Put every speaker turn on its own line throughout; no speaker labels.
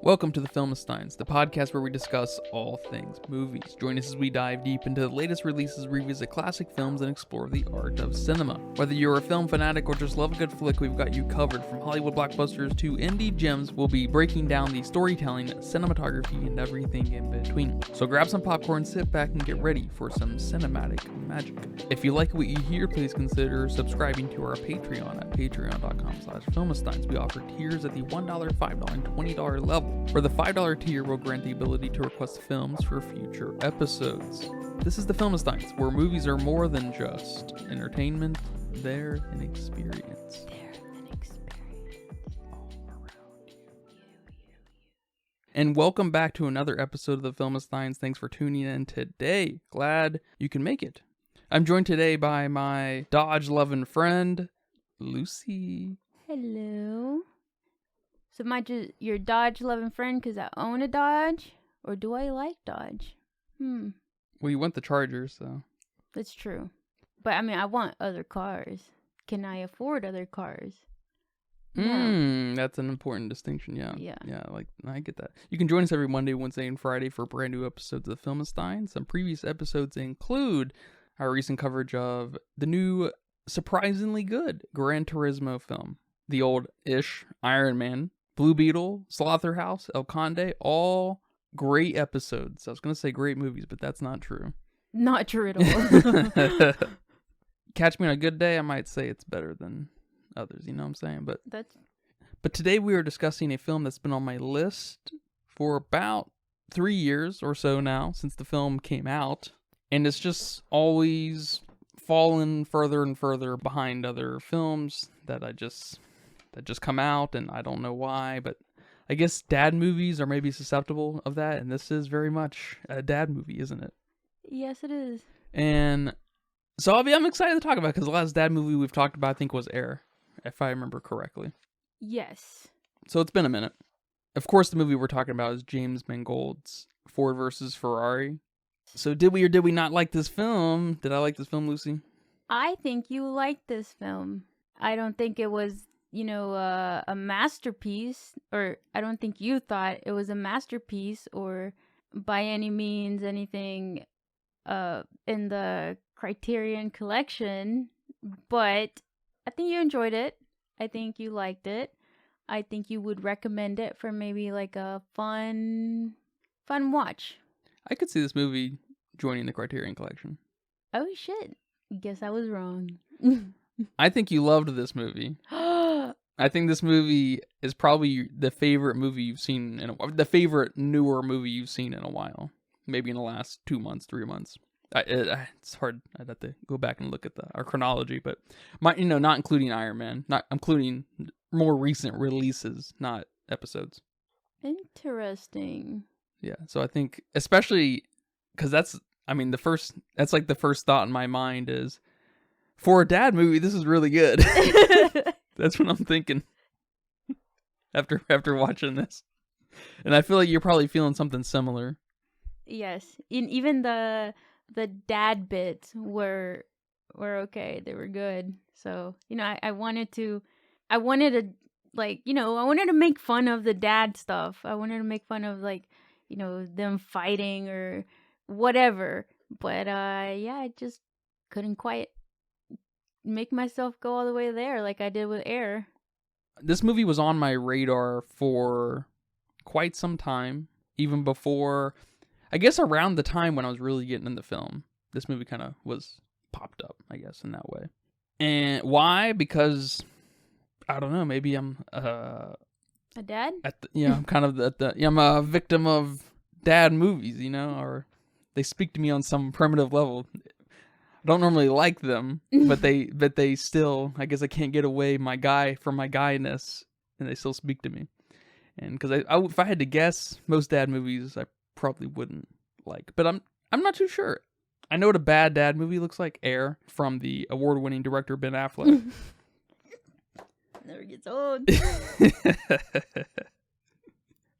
Welcome to the Filmistines, the podcast where we discuss all things movies. Join us as we dive deep into the latest releases, revisit classic films, and explore the art of cinema. Whether you're a film fanatic or just love a good flick, we've got you covered. From Hollywood blockbusters to indie gems, we'll be breaking down the storytelling, cinematography, and everything in between. So grab some popcorn, sit back, and get ready for some cinematic magic. If you like what you hear, please consider subscribing to our Patreon at patreon.com/Filmistines. We offer tiers at the $1, $5, and $20 level. For the $5 tier, we'll grant the ability to request films for future episodes. This is the Filmistines, where movies are more than just entertainment, they're an experience. All around you. And welcome back to another episode of the Filmistines. Thanks for tuning in today. Glad you can make it. I'm joined today by my Dodge-loving friend, Lucy.
Hello. So am I just your Dodge-loving friend because I own a Dodge? Or do I like Dodge?
Well, you want the Charger, so.
That's true. But, I mean, I want other cars. Can I afford other cars? No.
That's an important distinction, yeah.
Yeah.
Yeah, like, I get that. You can join us every Monday, Wednesday, and Friday for brand new episodes of the Filmistine. Some previous episodes include our recent coverage of the new, surprisingly good Gran Turismo film. The old-ish Iron Man, Blue Beetle, Slaughterhouse, El Conde, all great episodes. I was going to say great movies, but that's not true.
Not true at all.
Catch me on a good day, I might say it's better than others, you know what I'm saying? But today we are discussing a film that's been on my list for about 3 years or so now, since the film came out. And it's just always fallen further and further behind other films that just come out, and I don't know why, but I guess dad movies are maybe susceptible of that, and this is very much a dad movie, isn't it?
Yes, it is.
And so I'm excited to talk about it, because the last dad movie we've talked about, I think, was Air, if I remember correctly.
Yes.
So it's been a minute. Of course, the movie we're talking about is James Mangold's Ford versus Ferrari. So did we or did we not like this film? Did I like this film, Lucy?
I think you liked this film. I don't think it was, a masterpiece, or I don't think you thought it was a masterpiece or by any means anything in the Criterion collection, but I think you enjoyed it. I think you liked it. I think you would recommend it for maybe like a fun watch.
I could see this movie joining the Criterion collection.
Oh shit. Guess I was wrong.
I think you loved this movie. I think this movie is probably the favorite movie you've seen the favorite newer movie you've seen in a while. Maybe in the last 2 months, 3 months. It's hard. I'd have to go back and look at our chronology, but not including Iron Man, not including more recent releases, not episodes.
Interesting.
Yeah. So I think, especially because that's like the first thought in my mind is, for a dad movie, this is really good. That's what I'm thinking after watching this. And I feel like you're probably feeling something similar.
Yes. Even the dad bits were okay. They were good. So, I wanted to make fun of the dad stuff. I wanted to make fun of them fighting or whatever. But I just couldn't quite make myself go all the way there like I did with Air.
This movie was on my radar for quite some time, even before, I guess around the time when I was really getting into film. This movie kind of was popped up, I guess, in that way. And why? Because, I don't know, maybe I'm
a dad?
I'm kind of I'm a victim of dad movies, or they speak to me on some primitive level. I don't normally like them, but they still, I guess I can't get away from my guyness, and they still speak to me. And because if I had to guess, most dad movies I probably wouldn't like, but I'm not too sure. I know what a bad dad movie looks like. Air, from the award-winning director Ben Affleck.
Never gets old.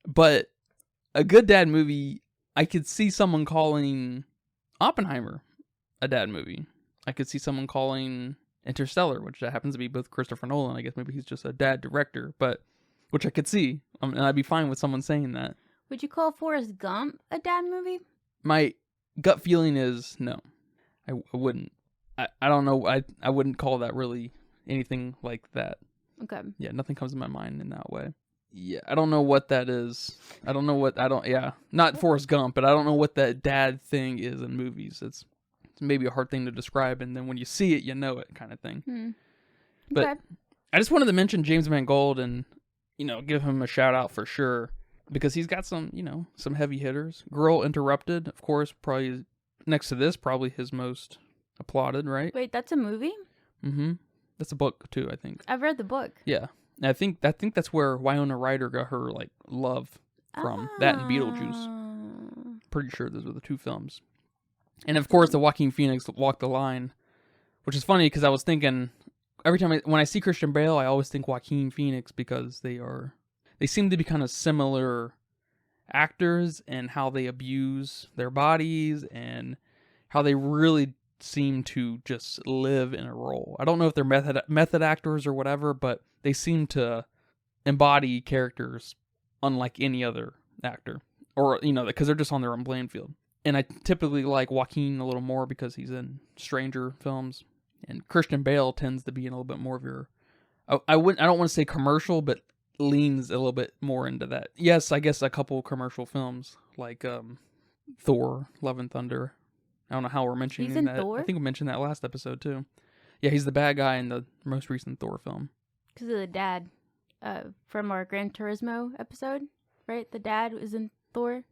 But a good dad movie, I could see someone calling Oppenheimer a dad movie. I could see someone calling Interstellar, which happens to be both Christopher Nolan. I guess maybe he's just a dad director, but which I could see. and I'd be fine with someone saying that.
Would you call Forrest Gump a dad movie?
My gut feeling is no. I wouldn't. I don't know. I wouldn't call that really anything like that.
Okay.
Yeah, nothing comes to my mind in that way. Yeah, I don't know what that is. Not Forrest Gump, but I don't know what that dad thing is in movies. It's maybe a hard thing to describe, and then when you see it, you know it kind of thing.
Okay.
But I just wanted to mention James Mangold and, give him a shout out for sure, because he's got some heavy hitters. Girl Interrupted, of course, probably next to this, probably his most applauded, right?
Wait, that's a movie?
Mm-hmm. That's a book too, I think.
I've read the book.
Yeah. And I think that's where Winona Ryder got her love from. That and Beetlejuice. Pretty sure those were the two films. And of course, the Joaquin Phoenix Walk the Line, which is funny because I was thinking every time when I see Christian Bale, I always think Joaquin Phoenix because they seem to be kind of similar actors and how they abuse their bodies and how they really seem to just live in a role. I don't know if they're method actors or whatever, but they seem to embody characters unlike any other actor, or because they're just on their own playing field. And I typically like Joaquin a little more because he's in stranger films, and Christian Bale tends to be in a little bit more of your I don't want to say commercial, but leans a little bit more into that. Yes, I guess a couple commercial films like Thor, Love and Thunder. I don't know how we're mentioning
he's in
that.
Thor?
I think we mentioned that last episode too. Yeah, he's the bad guy in the most recent Thor film.
Because of the dad from our Gran Turismo episode, right? The dad was in Thor.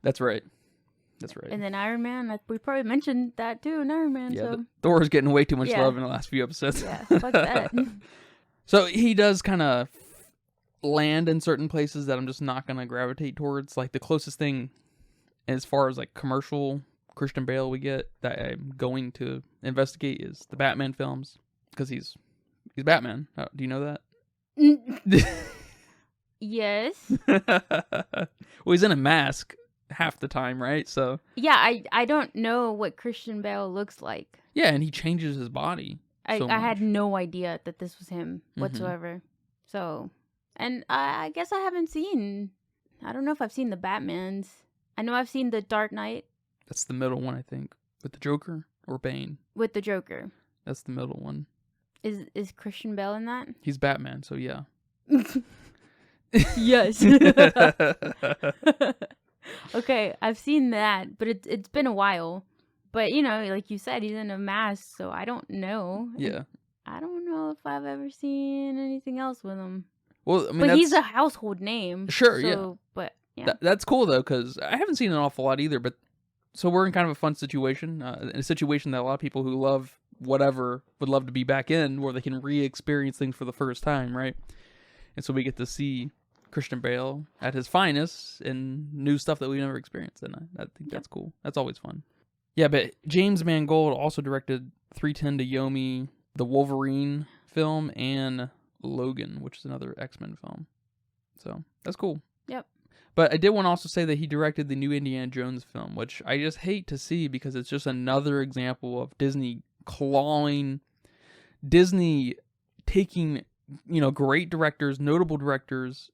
That's right.
And then Iron Man, we probably mentioned that too in Iron Man.
Yeah,
so.
Thor's getting way too much love in the last few episodes.
Yeah, fuck that.
So he does kind of land in certain places that I'm just not going to gravitate towards. Like the closest thing as far as commercial Christian Bale we get that I'm going to investigate is the Batman films, because he's Batman. Do you know that?
Yes.
Well, he's in a mask half the time, right? So
yeah, I don't know what Christian Bale looks like.
Yeah, and he changes his body.
I had no idea that this was him whatsoever. Mm-hmm. So, and I guess I don't know if I've seen the Batmans. I know I've seen the Dark Knight.
That's the middle one, I think. With the Joker or Bane?
With the Joker.
That's the middle one.
Is Christian Bale in that?
He's Batman, so yeah.
Yes. Okay, I've seen that, but it's been a while. But, like you said, he's in a mask, so I don't know.
Yeah.
I don't know if I've ever seen anything else with him.
Well, I mean,
but he's a household name.
Sure,
so,
yeah.
But, yeah.
That's cool, though, because I haven't seen an awful lot either. But so we're in kind of a fun situation, a situation that a lot of people who love whatever would love to be back in, where they can re-experience things for the first time, right? And so we get to see Christian Bale at his finest and new stuff that we never experienced. And I think that's cool. That's always fun. Yeah, but James Mangold also directed 3:10 to Yomi, the Wolverine film, and Logan, which is another X-Men film. So that's cool.
Yep.
But I did want to also say that he directed the new Indiana Jones film, which I just hate to see because it's just another example of Disney taking, great directors, notable directors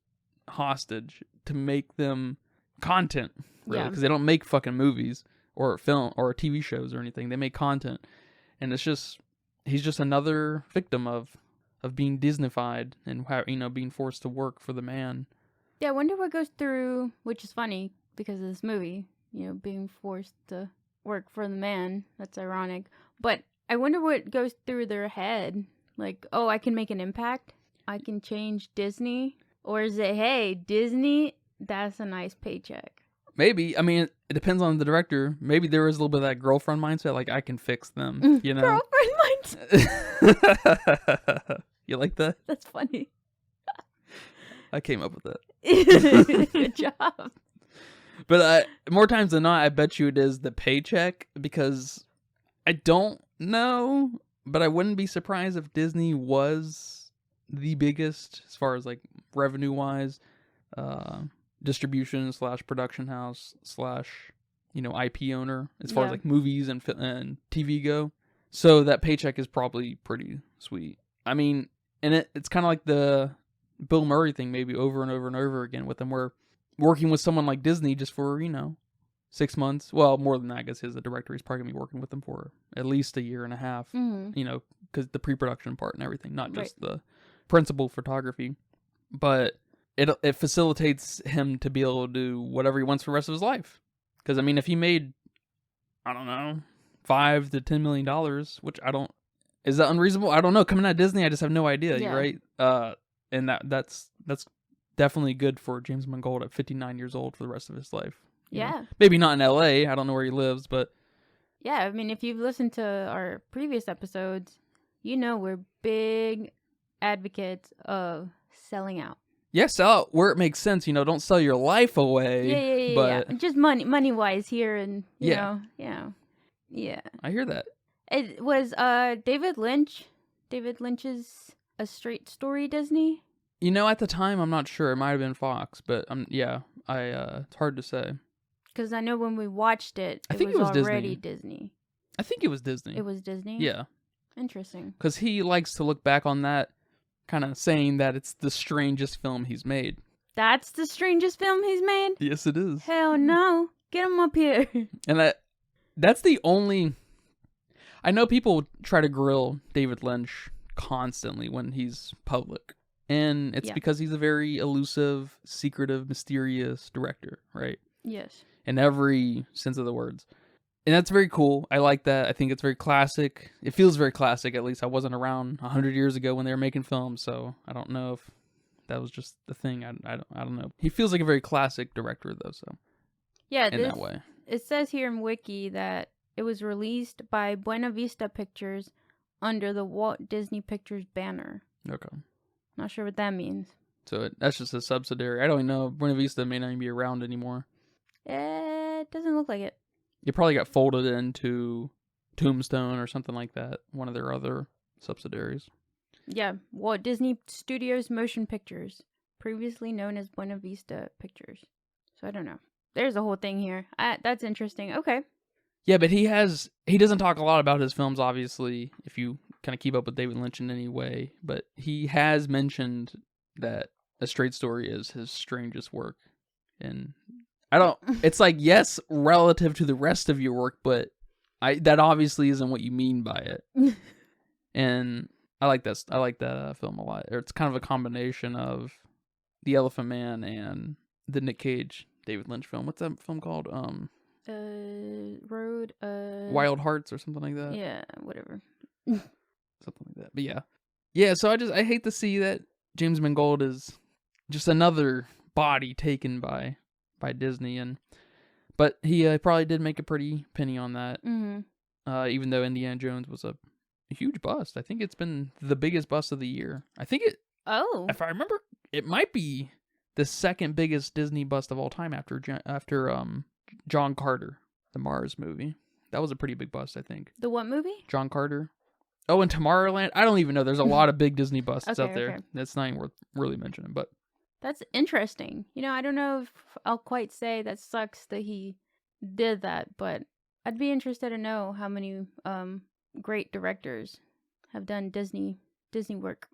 hostage to make them content, really, because they don't make fucking movies or film or TV shows or anything. They make content, and it's just he's just another victim of being Disneyfied and being forced to work for the man.
Yeah, I wonder what goes through, which is funny because of this movie, being forced to work for the man. That's ironic, but I wonder what goes through their head. Like, oh, I can make an impact. I can change Disney. Or is it, hey, Disney, that's a nice paycheck?
Maybe. I mean, it depends on the director. Maybe there is a little bit of that girlfriend mindset, like I can fix them,
Girlfriend mindset.
You like that?
That's funny.
I came up with that.
Good job.
But more times than not, I bet you it is the paycheck, because I don't know, but I wouldn't be surprised if Disney was the biggest as far as revenue wise, distribution / production house / IP owner as far as movies and TV go. So that paycheck is probably pretty sweet. I mean, and it's kind of like the Bill Murray thing maybe over and over and over again with him, where working with someone like Disney just for, 6 months. Well, more than that, I guess as a director, he's probably going to be working with them for at least a year and a half, because the pre-production part and everything, not just the principal photography. But it facilitates him to be able to do whatever he wants for the rest of his life. Because, I mean, if he made, I don't know, $5 to $10 million, which is that unreasonable? I don't know. Coming out of Disney, I just have no idea, right? And that's definitely good for James Mangold at 59 years old for the rest of his life.
Yeah.
Maybe not in LA. I don't know where he lives, but
yeah, I mean, if you've listened to our previous episodes, we're big advocates of selling out.
Yeah, sell out where it makes sense. Don't sell your life away.
Yeah. Just money wise here, and you know.
I hear that.
It was David Lynch. David Lynch's A Straight Story Disney.
At the time, I'm not sure. It might have been Fox, but it's hard to say.
Because I know when we watched it,
I think it was
already Disney.
I think it was Disney.
It was Disney?
Yeah.
Interesting.
Because he likes to look back on that, kind of saying that it's the strangest film he's made.
That's the strangest film he's made?
Yes, it is.
Hell no. Get him up here.
And that's the only... I know people try to grill David Lynch constantly when he's public. And it's because he's a very elusive, secretive, mysterious director, right?
Yes.
In every sense of the words. And that's very cool. I like that. I think it's very classic. It feels very classic, at least. I wasn't around 100 years ago when they were making films, so I don't know if that was just the thing. I don't know. He feels like a very classic director, though, so.
Yeah,
in that way.
It says here in Wiki that it was released by Buena Vista Pictures under the Walt Disney Pictures banner.
Okay.
Not sure what that means.
So that's just a subsidiary. I don't even know. Buena Vista may not even be around anymore.
It doesn't look like it.
It probably got folded into Tombstone or something like that. One of their other subsidiaries.
Yeah, Walt Disney Studios Motion Pictures, previously known as Buena Vista Pictures. So I don't know. There's a whole thing here. That's interesting. Okay.
Yeah, but he doesn't talk a lot about his films, obviously, if you kind of keep up with David Lynch in any way. But he has mentioned that A Straight Story is his strangest work. And it's like, yes, relative to the rest of your work, but that obviously isn't what you mean by it. And I like that. I like that film a lot. It's kind of a combination of The Elephant Man and the Nick Cage David Lynch film. What's that film called? Wild Hearts or something like that.
Yeah, whatever.
Something like that. But yeah. So I hate to see that James Mangold is just another body taken by Disney, but he probably did make a pretty penny on that.
Mm-hmm.
Even though Indiana Jones was a huge bust. I think it's been the biggest bust of the year. I think it.
Oh.
If I remember, it might be the second biggest Disney bust of all time after John Carter, the Mars movie. That was a pretty big bust, I think.
The what movie?
John Carter. Oh, and Tomorrowland. I don't even know. There's a lot of big Disney busts out there.
Okay.
That's not even worth really mentioning, but.
That's interesting. I don't know if I'll quite say that sucks that he did that, but I'd be interested to know how many great directors have done Disney work.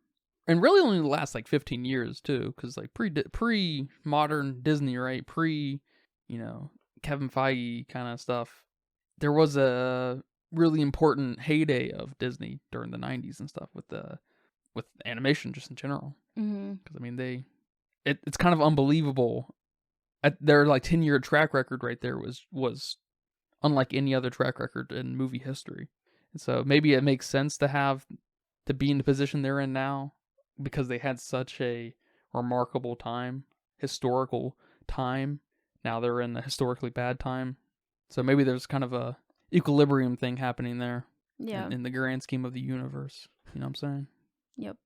And really only the last 15 years too, because pre-modern Disney, right? Kevin Feige kind of stuff. There was a really important heyday of Disney during the 90s and stuff with animation just in general. Because I mean it's kind of unbelievable. Their 10-year track record right there was unlike any other track record in movie history. And so maybe it makes sense to be in the position they're in now because they had such a remarkable time, historical time. Now they're in a historically bad time. So maybe there's kind of a equilibrium thing happening there.
Yeah.
In the grand scheme of the universe. You know what I'm saying?
Yep.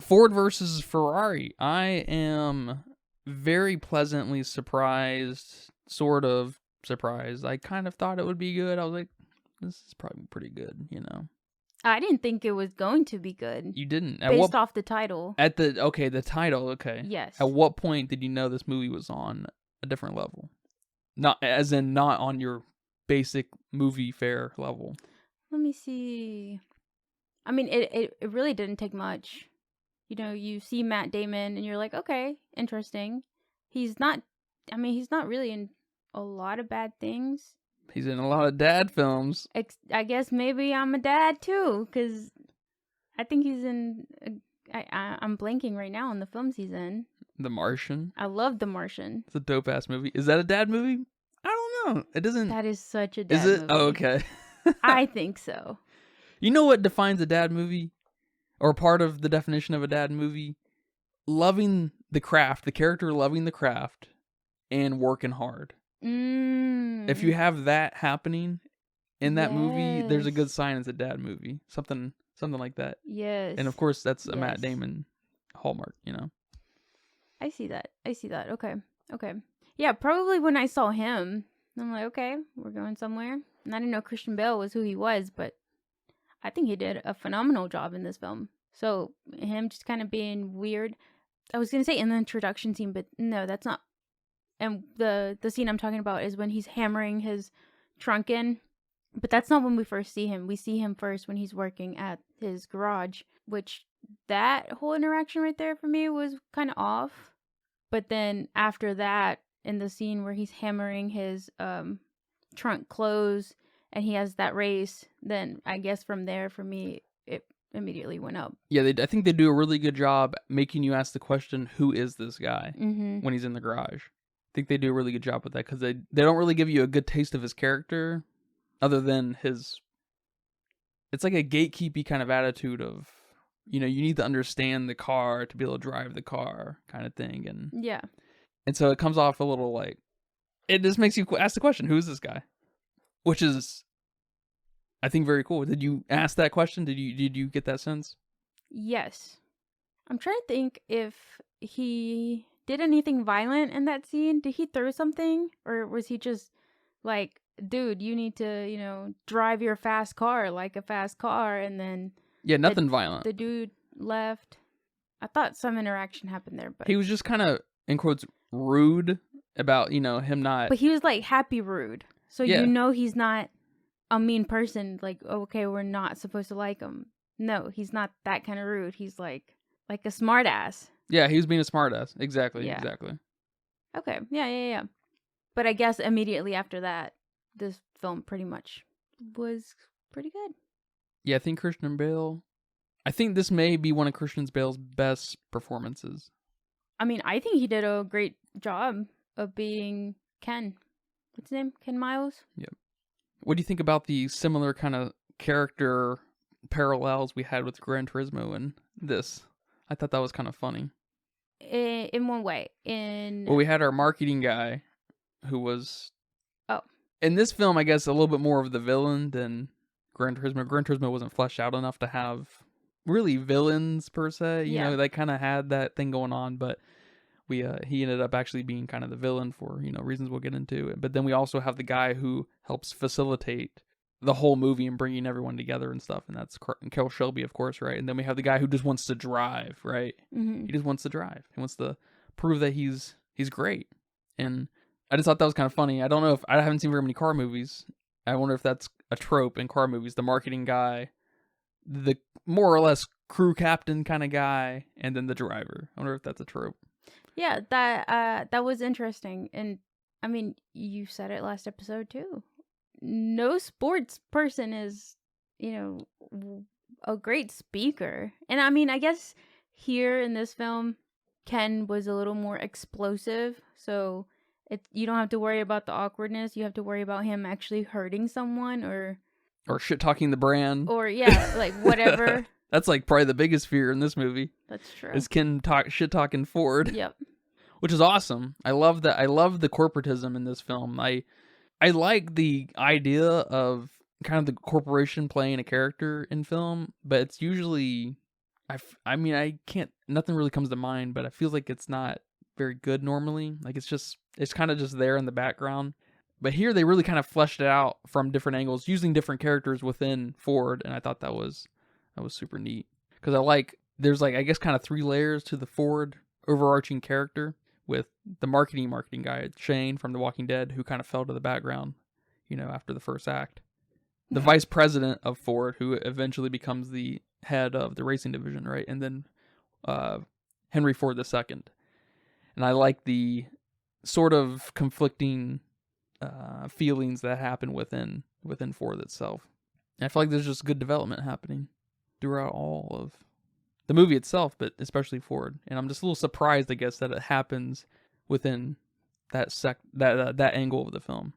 Ford versus Ferrari. I am very pleasantly surprised, sort of surprised. I kind of thought it would be good. I was like, this is probably pretty good,
I didn't think it was going to be good.
You didn't?
Based off the title.
The title, okay.
Yes.
At what point did you know this movie was on a different level? Not on your basic movie fare level.
Let me see. I mean, it really didn't take much. you see Matt Damon and you're like, okay, interesting. He's not really in a lot of bad things.
He's in a lot of dad films.
I guess maybe I'm a dad too, because I think he's in. I'm blanking right now on the films he's in.
The Martian.
I love The Martian.
It's a dope ass movie. Is that a dad movie? I don't know. It doesn't.
That is such a dad
Is it?
movie.
Oh, okay.
I think so.
You know what defines a dad movie? Or part of the definition of a dad movie? Loving the craft, the character loving the craft, and working hard. If you have that happening in that movie, there's a good sign it's a dad movie. Something like that.
Yes.
And of course, that's a Matt Damon hallmark,
I see that. Okay. Yeah, probably when I saw him, I'm like, okay, we're going somewhere. And I didn't know Christian Bale was who he was, but I think he did a phenomenal job in this film. So him just kind of being weird. I was going to say in the introduction scene, but no, that's not. And the scene I'm talking about is when he's hammering his trunk in. But that's not when we first see him. We see him first when he's working at his garage, which that whole interaction right there for me was kind of off. But then after that, in the scene where he's hammering his trunk closed and he has that race, then I guess from there, for me, it immediately went up.
Yeah, I think they do a really good job making you ask the question, who is this guy, when he's in the garage. I think they do a really good job with that because they don't really give you a good taste of his character other than his... It's like a gatekeepy kind of attitude of, you need to understand the car to be able to drive the car kind of thing. And so it comes off a little like... It just makes you ask the question, who is this guy? Which is, I think, very cool. Did you ask that question? Did you get that sense?
Yes. I'm trying to think if he did anything violent in that scene. Did he throw something? Or was he just like, dude, you need to, drive your fast car like a fast car, and then...
Yeah, nothing violent.
The dude left. I thought some interaction happened there, but...
He was just kind of, in quotes, rude about, him not...
But he was like happy rude. So he's not a mean person. Like, okay, we're not supposed to like him. No, he's not that kind of rude. He's like a smart ass.
Yeah, he was being a smart ass. Exactly.
Okay, yeah. But I guess immediately after that, this film pretty much was pretty good.
Yeah, I think Christian Bale... I think this may be one of Christian Bale's best performances.
I mean, I think he did a great job of being Ken. What's his name? Ken Miles?
Yeah. What do you think about the similar kind of character parallels we had with Gran Turismo and this? I thought that was kind of funny.
In one way.
Well, we had our marketing guy who was...
Oh.
In this film, I guess, a little bit more of the villain than Gran Turismo. Gran Turismo wasn't fleshed out enough to have really villains, per se. You know, they kind of had that thing going on, but... he ended up actually being kind of the villain for, reasons we'll get into. But then we also have the guy who helps facilitate the whole movie and bringing everyone together and stuff. And that's Carroll Shelby, of course, right? And then we have the guy who just wants to drive, right? Mm-hmm. He just wants to drive. He wants to prove that he's great. And I just thought that was kind of funny. I don't know if... I haven't seen very many car movies. I wonder if that's a trope in car movies. The marketing guy, the more or less crew captain kind of guy, and then the driver. I wonder if that's a trope.
Yeah, that was interesting. And I mean, you said it last episode too. No sports person is, a great speaker. And I mean, I guess here in this film, Ken was a little more explosive. So you don't have to worry about the awkwardness. You have to worry about him actually hurting someone or
shit talking the brand. Or
like whatever.
That's like probably the biggest fear in this movie.
That's true.
Is Ken shit talking Ford.
Yep.
Which is awesome. I love that. I love the corporatism in this film. I like the idea of kind of the corporation playing a character in film, but it's usually, I mean, I can't, nothing really comes to mind, but I feel like it's not very good normally. Like it's kind of just there in the background. But here they really kind of fleshed it out from different angles, using different characters within Ford, and I thought that was super neat. Because there's I guess kind of 3 layers to the Ford overarching character, with the marketing guy, Shane from The Walking Dead, who kind of fell to the background, after the first act. The vice president of Ford, who eventually becomes the head of the racing division, right? And then Henry Ford II. And I like the sort of conflicting feelings that happen within Ford itself. And I feel like there's just good development happening throughout all of the movie itself, but especially Ford. And I'm just a little surprised, I guess, that it happens within that angle of the film.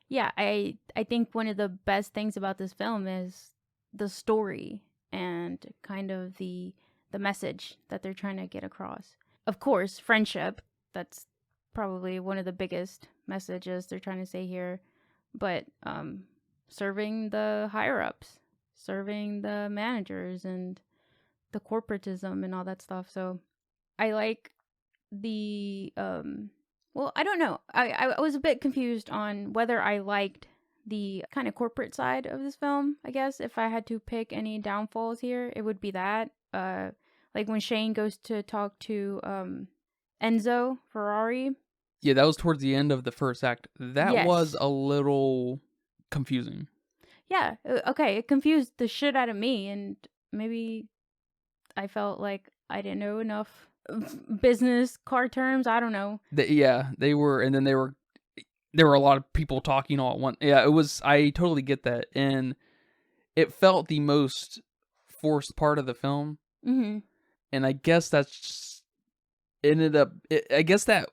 Yeah, I think one of the best things about this film is the story and kind of the message that they're trying to get across. Of course, friendship, that's probably one of the biggest messages they're trying to say here, but serving the higher ups, serving the managers and the corporatism and all that stuff. So I like the well, I don't know. I was a bit confused on whether I liked the kind of corporate side of this film. I guess if I had to pick any downfalls here, it would be that. Like when Shane goes to talk to Enzo Ferrari.
Yeah, that was towards the end of the first act. That
Yes.
was a little confusing.
Yeah, okay, it confused the shit out of me, and maybe I felt like I didn't know enough business car terms. I don't know.
They were, and then there were a lot of people talking all at once. Yeah, it was. I totally get that, and it felt the most forced part of the film.
Mm-hmm.
And I guess that's ended up. I guess that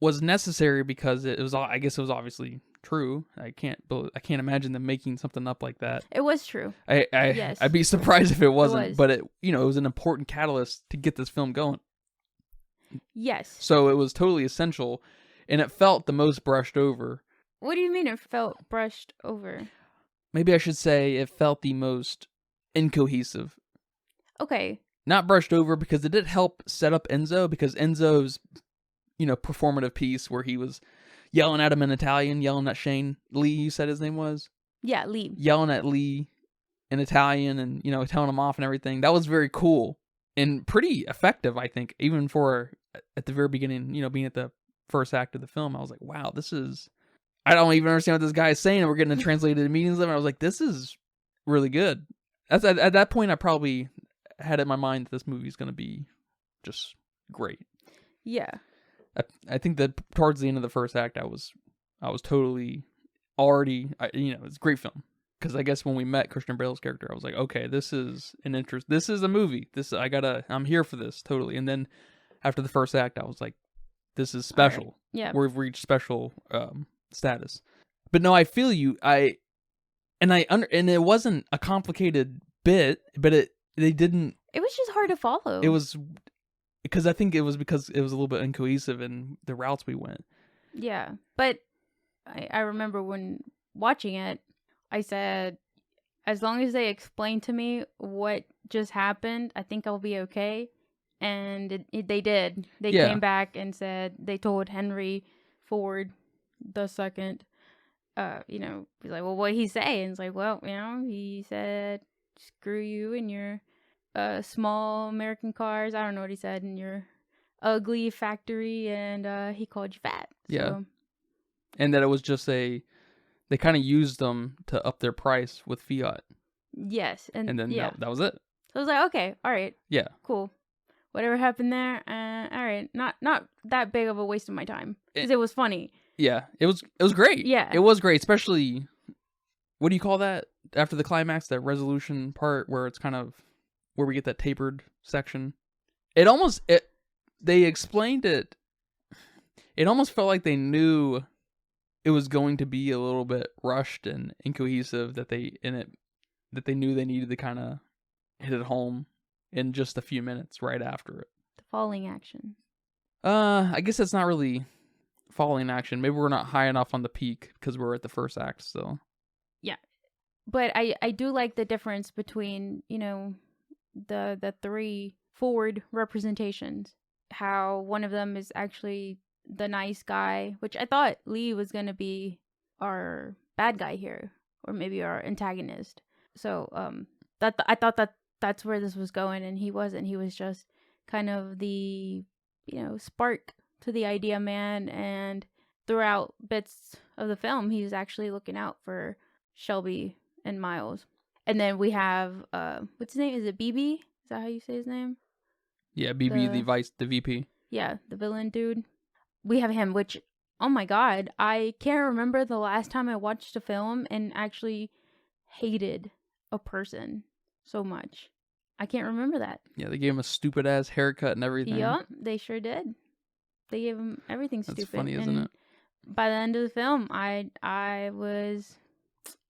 was necessary because it was. I guess it was obviously true. I can't imagine them making something up like that.
It was true.
Yes. I'd be surprised if it wasn't.
It was.
But it was an important catalyst to get this film going.
Yes.
So it was totally essential, and it felt the most brushed over.
What do you mean it felt brushed over?
Maybe I should say it felt the most incohesive.
Okay.
Not brushed over because it did help set up Enzo, because Enzo's, performative piece where he was yelling at him in Italian, yelling at Shane. Lee, you said his name was?
Yeah, Lee.
Yelling at Lee in Italian and, telling him off and everything. That was very cool and pretty effective, I think, even for at the very beginning, being at the first act of the film. I was like, wow, I don't even understand what this guy is saying. And we're getting it translated in meetings. And I was like, this is really good. At that point, I probably had in my mind that this movie is going to be just great.
Yeah.
I think that towards the end of the first act, I was totally already, it's a great film. Because I guess when we met Christian Bale's character, I was like, okay, this is this is a movie. I'm here for this, totally. And then after the first act, I was like, this is special.
Right. Yeah.
We've reached special status. But no, I feel you. And it wasn't a complicated bit, but they didn't.
It was just hard to follow.
It was because I think it was because it was a little bit incohesive in the routes we went.
Yeah, but I remember when watching it, I said, as long as they explain to me what just happened, I think I'll be okay. And they did. They came back and said they told Henry Ford II, he's like, well, what'd he say? And it's like, well, he said, screw you and your small American cars. I don't know what he said, in your ugly factory, and he called you fat.
Yeah.
So.
And that it was just they kind of used them to up their price with Fiat.
Yes. And
then that was it.
So I was like, okay, all right.
Yeah.
Cool. Whatever happened there, all right. Not that big of a waste of my time. Because it was funny.
Yeah. It was great.
Yeah.
It was great, especially, what do you call that? After the climax, that resolution part where it's kind of, where we get that tapered section. They explained it. It almost felt like they knew it was going to be a little bit rushed and incohesive, that they knew they needed to kind of hit it home in just a few minutes right after it.
The falling action.
I guess that's not really falling action. Maybe we're not high enough on the peak because we're at the first act still.
Yeah. But I do like the difference between, the three Ford representations. How one of them is actually the nice guy, which I thought Lee was going to be our bad guy here, or maybe our antagonist. So I thought that's where this was going, and he wasn't. He was just kind of the spark to the idea man, and throughout bits of the film he's actually looking out for Shelby and Miles. And then we have what's his name? Is it BB? Is that how you say his name?
Yeah, BB, the VP.
Yeah, the villain dude. We have him, which, oh my god, I can't remember the last time I watched a film and actually hated a person so much. I can't remember that.
Yeah, they gave him a stupid ass haircut and everything.
Yup, they sure did. They gave him everything stupid.
That's funny, isn't it?
By the end of the film, I was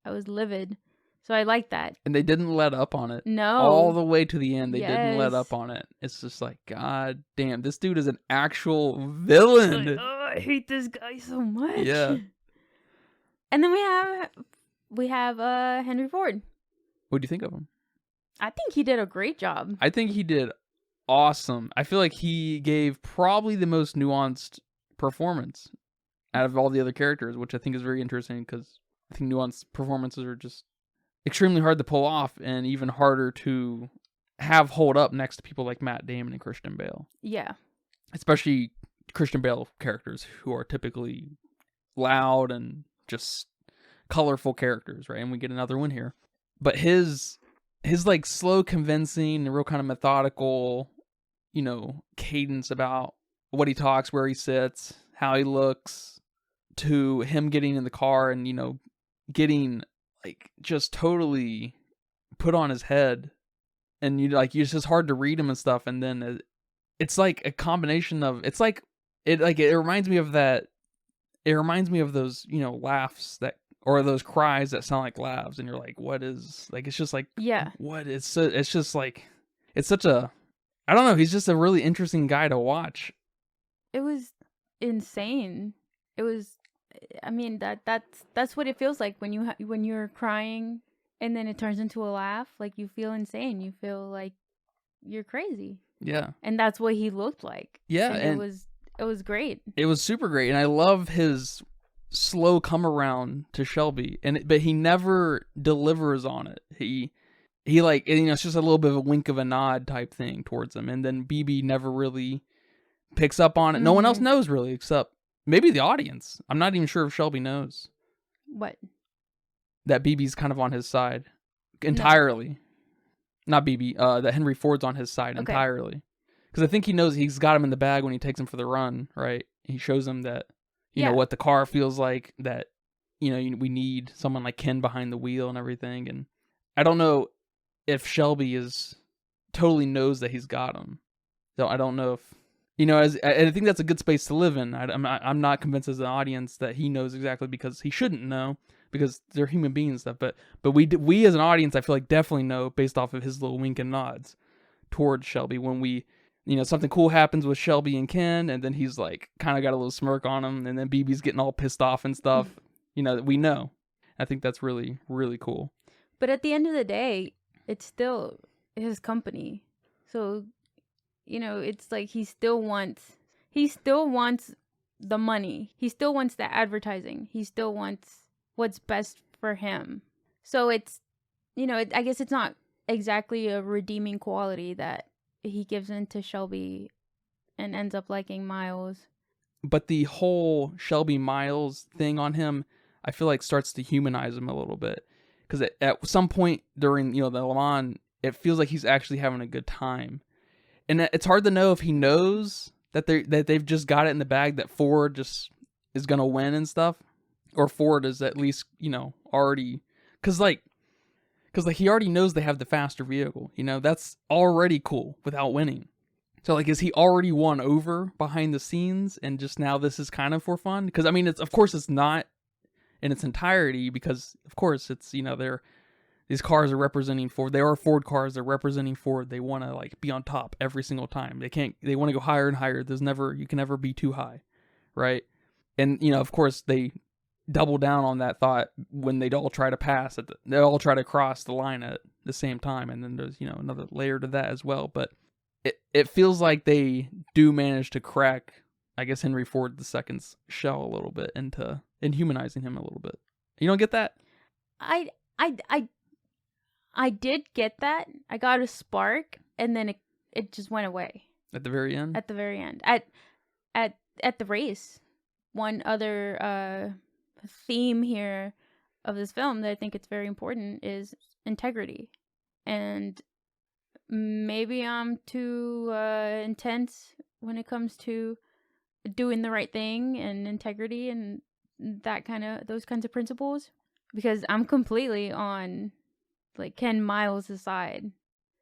livid. So I like that.
And they didn't let up on it.
No.
All the way to the end, they didn't let up on it. It's just like, god damn, this dude is an actual villain.
Like, oh, I hate this guy so much.
Yeah.
And then we have Henry Ford.
What do you think of him?
I think he did a great job.
I think he did awesome. I feel like he gave probably the most nuanced performance out of all the other characters, which I think is very interesting because I think nuanced performances are just extremely hard to pull off and even harder to have hold up next to people like Matt Damon and Christian Bale.
Yeah.
Especially Christian Bale characters who are typically loud and just colorful characters, right? And we get another one here. But his like slow, convincing, real kind of methodical, cadence about what he talks, where he sits, how he looks, to him getting in the car and, getting like just totally put on his head, and it's just hard to read him and stuff. And then it's like a combination of, it reminds me of that. It reminds me of those, laughs or those cries that sound like laughs, and you're like, what is, like, it's just like,
yeah,
what is, it's just like, it's such a, I don't know, he's just a really interesting guy to watch.
It was insane. It was, I mean, that's what it feels like when you're crying and then it turns into a laugh. Like, you feel insane. You feel like you're crazy.
Yeah.
And that's what he looked like.
Yeah,
and it was great.
It was super great, and I love his slow come around to Shelby, but he never delivers on it. He like, it's just a little bit of a wink of a nod type thing towards him, and then BB never really picks up on it. No one else knows really, except maybe the audience. I'm not even sure if Shelby knows.
What?
That BB's kind of on his side entirely. No. Not BB. That Henry Ford's on his side entirely. Because I think he knows he's got him in the bag when he takes him for the run, right? He shows him that, you know, what the car feels like, that, we need someone like Ken behind the wheel and everything. And I don't know if Shelby totally knows that he's got him. So I don't know if, and I think that's a good space to live in. I'm not convinced as an audience that he knows exactly, because he shouldn't know, because they're human beings and stuff. But we as an audience, I feel like, definitely know based off of his little wink and nods towards Shelby when we, something cool happens with Shelby and Ken, and then he's like kind of got a little smirk on him, and then BB's getting all pissed off and stuff. We know. I think that's really, really cool.
But at the end of the day, it's still his company. So, it's like he still wants the money. He still wants the advertising. He still wants what's best for him. So it's, I guess it's not exactly a redeeming quality that he gives into Shelby and ends up liking Miles.
But the whole Shelby Miles thing on him, I feel like starts to humanize him a little bit. Because at some point during, the Le Mans, it feels like he's actually having a good time. And it's hard to know if he knows that they've just got it in the bag, that Ford just is going to win and stuff. Or Ford is at least, already... Because he already knows they have the faster vehicle. That's already cool without winning. So, is he already won over behind the scenes, and just now this is kind of for fun? Because, of course it's not in its entirety, because, of course, it's, these cars are representing Ford. They are Ford cars. They're representing Ford. They want to, be on top every single time. They want to go higher and higher. You can never be too high, right? And, of course, they double down on that thought when they'd all try to pass it. They all try to cross the line at the same time. And then there's, another layer to that as well. But it feels like they do manage to crack, I guess, Henry Ford II's shell a little bit in humanizing him a little bit. You don't get that?
I did get that. I got a spark, and then it just went away.
At the very end?
At the very end. At the race. One other theme here of this film that I think it's very important is integrity. And maybe I'm too intense when it comes to doing the right thing and integrity and those kinds of principles, because I'm completely on like Ken Miles' side.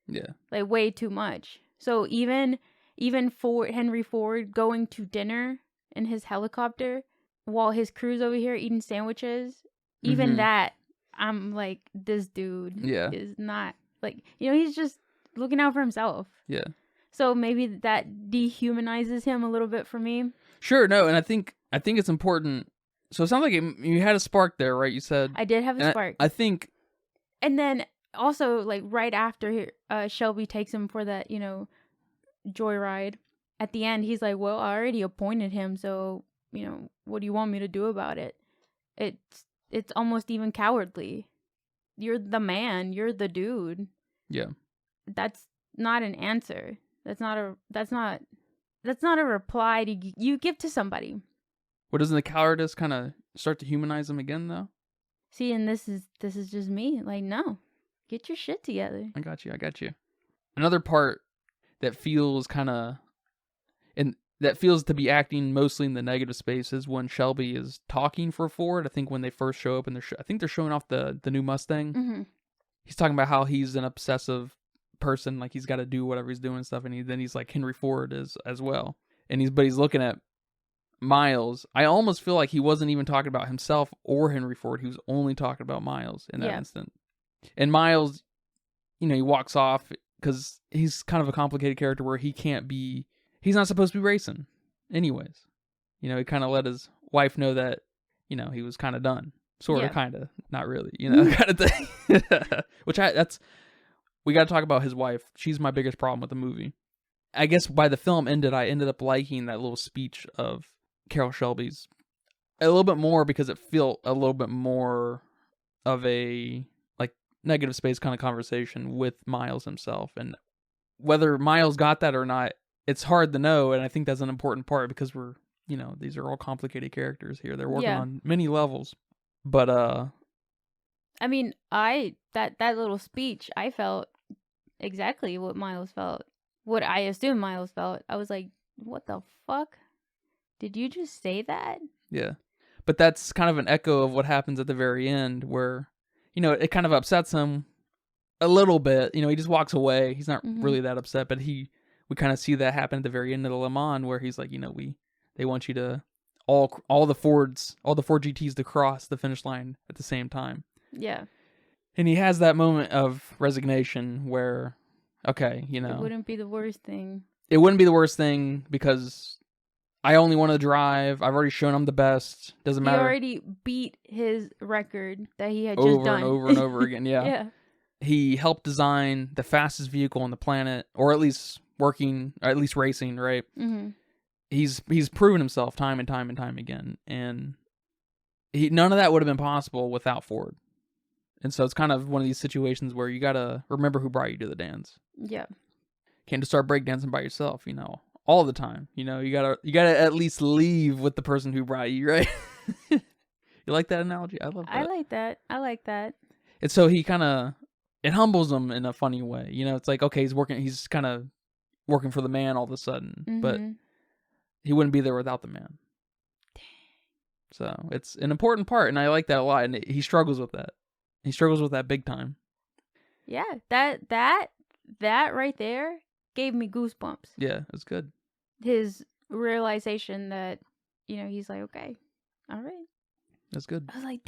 Yeah.
Like way too much. So even Henry Ford going to dinner in his helicopter while his crew's over here eating sandwiches, even that, I'm like, this dude is not, like, he's just looking out for himself.
Yeah.
So maybe that dehumanizes him a little bit for me.
Sure, no, and I think it's important. So it sounds like you had a spark there, right? You said
I did have a spark.
I think,
and then also like right after Shelby takes him for that, joyride. At the end, he's like, "Well, I already appointed him, so what do you want me to do about it?" It's almost even cowardly. You're the man. You're the dude.
Yeah.
That's not an answer. That's not a reply you give to somebody.
Well, doesn't the cowardice kind of start to humanize them again, though?
See, and this is just me. Like, no, get your shit together.
I got you. Another part that feels that feels to be acting mostly in the negative space is when Shelby is talking for Ford. I think when they first show up and I think they're showing off the new Mustang.
Mm-hmm.
He's talking about how he's an obsessive person, like he's got to do whatever he's doing and stuff, and then he's like Henry Ford is as well, and he's looking at Miles. I almost feel like he wasn't even talking about himself or Henry Ford. He was only talking about Miles in that instant. And Miles, he walks off because he's kind of a complicated character where he's not supposed to be racing anyways. He kind of let his wife know that, he was kind of done. Sort of, kind of, not really, kind of thing. We got to talk about his wife. She's my biggest problem with the movie. I guess by the film ended, I ended up liking that little speech of Carroll Shelby's a little bit more because it felt a little bit more of a like negative space kind of conversation with Miles himself. And whether Miles got that or not, it's hard to know. And I think that's an important part because these are all complicated characters here. They're working on many levels. But
I mean, that little speech, I felt exactly what Miles felt. What I assumed Miles felt. I was like, what the fuck? Did you just say that? Yeah.
But that's kind of an echo of what happens at the very end where, it kind of upsets him a little bit. He just walks away. He's not really that upset, but we kind of see that happen at the very end of the Le Mans where he's like, they want you to all the Ford GTs to cross the finish line at the same time.
Yeah.
And he has that moment of resignation where, okay,
it wouldn't be the worst thing.
It wouldn't be the worst thing because I only want to drive. I've already shown I'm the best. Doesn't matter.
He already beat his record that he had just done.
Over and over again. Yeah.
Yeah.
He helped design the fastest vehicle on the planet, or at least racing, right?
Mm-hmm.
He's proven himself time and time and time again, and none of that would have been possible without Ford. And so it's kind of one of these situations where you gotta remember who brought you to the dance.
Yeah.
Can't just start breakdancing by yourself, all the time. You gotta at least leave with the person who brought you, right? You like that analogy? I love that.
I like that.
And so it humbles him in a funny way. It's like, okay, he's kind of working for the man all of a sudden, but he wouldn't be there without the man. Dang. So it's an important part, and I like that a lot. And he struggles with that. He struggles with that big time.
Yeah, that right there gave me goosebumps.
Yeah, it's good.
His realization that, he's like, okay, all right.
That's good.
I was like,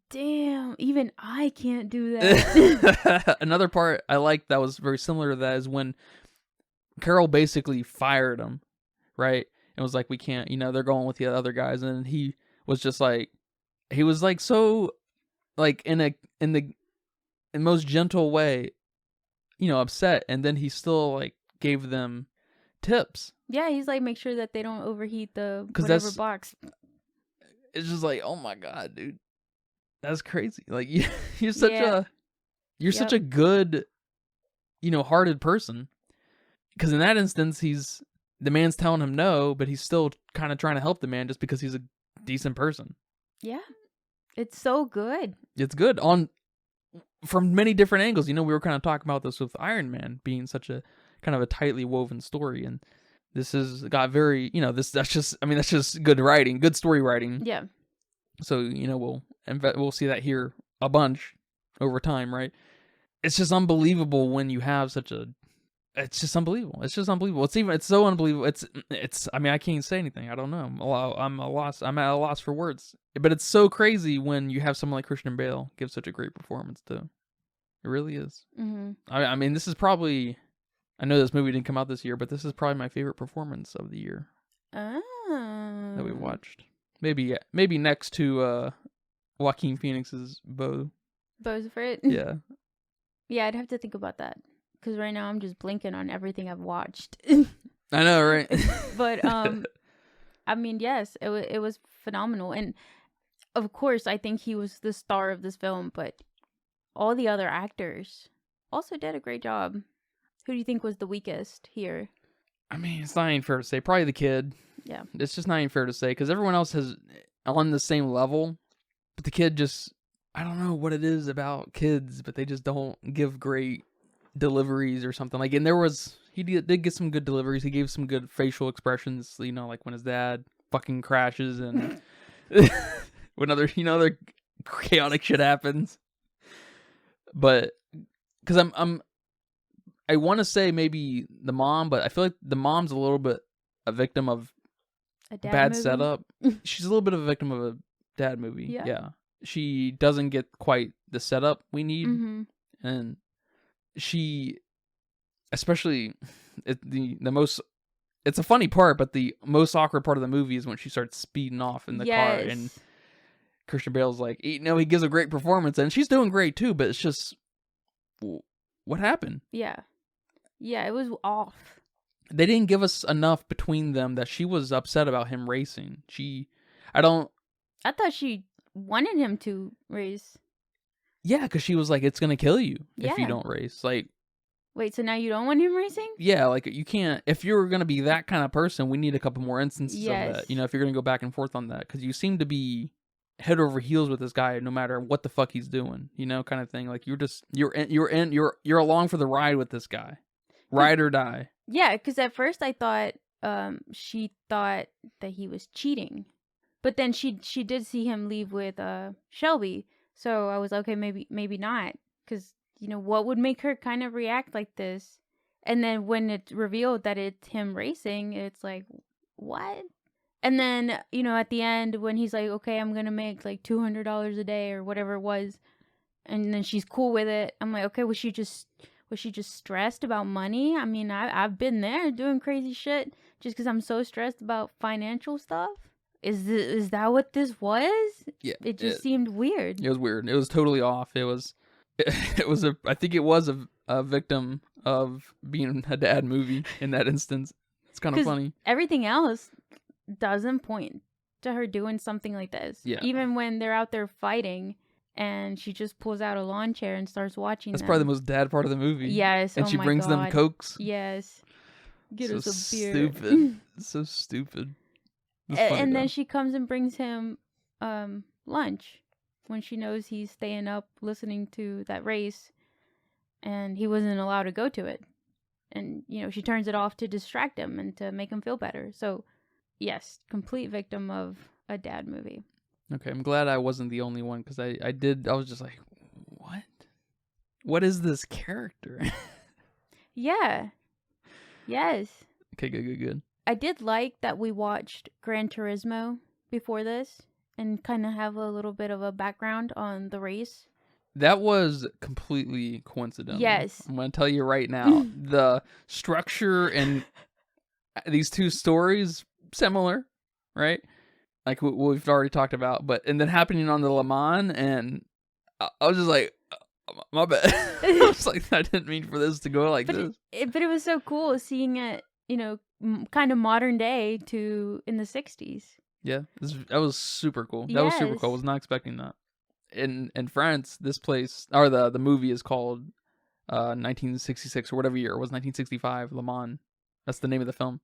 damn, even I can't do that.
Another part I liked that was very similar to that is when Carroll basically fired him, right? And was like, we can't, they're going with the other guys. And he was just like, so, like, in the most gentle way, upset. And then he still, like, gave them tips.
Yeah, he's like, make sure that they don't overheat the whatever box.
It's just like, oh my God, dude. That's crazy. Like, you're such a good, hearted person. Because in that instance, the man's telling him no, but he's still kind of trying to help the man just because he's a decent person.
Yeah. It's so good.
It's good on from many different angles. We were kind of talking about this with Iron Man being such a kind of a tightly woven story, and this has got very, that's just good writing, good story writing.
Yeah.
So, we'll see that here a bunch over time, right? It's just unbelievable when you have it's just unbelievable. It's just unbelievable. It's so unbelievable. I can't even say anything. I don't know. I'm at a loss for words. But it's so crazy when you have someone like Christian Bale give such a great performance too. It really is.
Mm-hmm.
This is probably, I know this movie didn't come out this year, but this is probably my favorite performance of the year that we watched. Maybe next to Joaquin Phoenix's Beau.
Beau's Afraid?
Yeah.
Yeah, I'd have to think about that. Because right now I'm just blinking on everything I've watched.
I know, right?
But, yes, it was phenomenal. And, of course, I think he was the star of this film. But all the other actors also did a great job. Who do you think was the weakest here?
It's not even fair to say. Probably the kid.
Yeah.
It's just not even fair to say. Because everyone else has on the same level. But the kid just, I don't know what it is about kids, but they just don't give great deliveries or something. Like, and he did get some good deliveries. He gave some good facial expressions, like when his dad fucking crashes and when other chaotic shit happens. But because I want to say maybe the mom, but I feel like the mom's a little bit a victim of
A dad
bad
movie?
setup. She's a little bit of a victim of a dad movie. Yeah. She doesn't get quite the setup we need.
Mm-hmm.
And she, especially the most, it's a funny part, but the most awkward part of the movie is when she starts speeding off in the car, and Christian Bale's like, he gives a great performance, and she's doing great too, but it's just, what happened?
Yeah, it was off.
They didn't give us enough between them that she was upset about him racing. I
thought she wanted him to race.
Yeah, because she was like, it's gonna kill you if you don't race. Like,
wait, so now you don't want him racing?
Yeah, like, you can't, if you're gonna be that kind of person, we need a couple more instances of that. If you're gonna go back and forth on that, because you seem to be head over heels with this guy no matter what the fuck he's doing, kind of thing. Like, you're along for the ride with this guy, ride or die.
Yeah, because at first I thought she thought that he was cheating, but then she did see him leave with Shelby. So I was like, okay, maybe not, because, what would make her kind of react like this? And then when it's revealed that it's him racing, it's like, what? And then, at the end when he's like, okay, I'm going to make like $200 a day or whatever it was, and then she's cool with it. I'm like, okay, was she just stressed about money? I've been there doing crazy shit just because I'm so stressed about financial stuff. Is that what this was?
Yeah.
It just seemed weird.
It was weird. It was totally off. I think it was a victim of being a dad movie in that instance. It's kind of funny.
Everything else doesn't point to her doing something like this.
Yeah.
Even when they're out there fighting and she just pulls out a lawn chair and starts watching
That's
them.
probably the most dad part of the movie.
Yes.
And she brings them Cokes.
Yes. Get
so
us a beer.
Stupid. So stupid.
And then she comes and brings him lunch when she knows he's staying up listening to that race and he wasn't allowed to go to it. And, she turns it off to distract him and to make him feel better. So, yes, complete victim of a dad movie.
Okay, I'm glad I wasn't the only one, because I was just like, what? What is this character?
Yeah. Yes.
Okay, good.
I did like that we watched Gran Turismo before this and kind of have a little bit of a background on the race.
That was completely coincidental.
Yes.
I'm going to tell you right now. The structure and these two stories, similar, right? Like what we've already talked about. And then happening on the Le Mans, and I was just like, my bad. I was like, I didn't mean for this to go like this.
But it was so cool seeing it, kind of modern day in the 60s.
Yeah, that was super cool. That was super cool. I was not expecting that. In France, this place, or the movie is called 1966 or whatever year. It was 1965, Le Mans. That's the name of the film.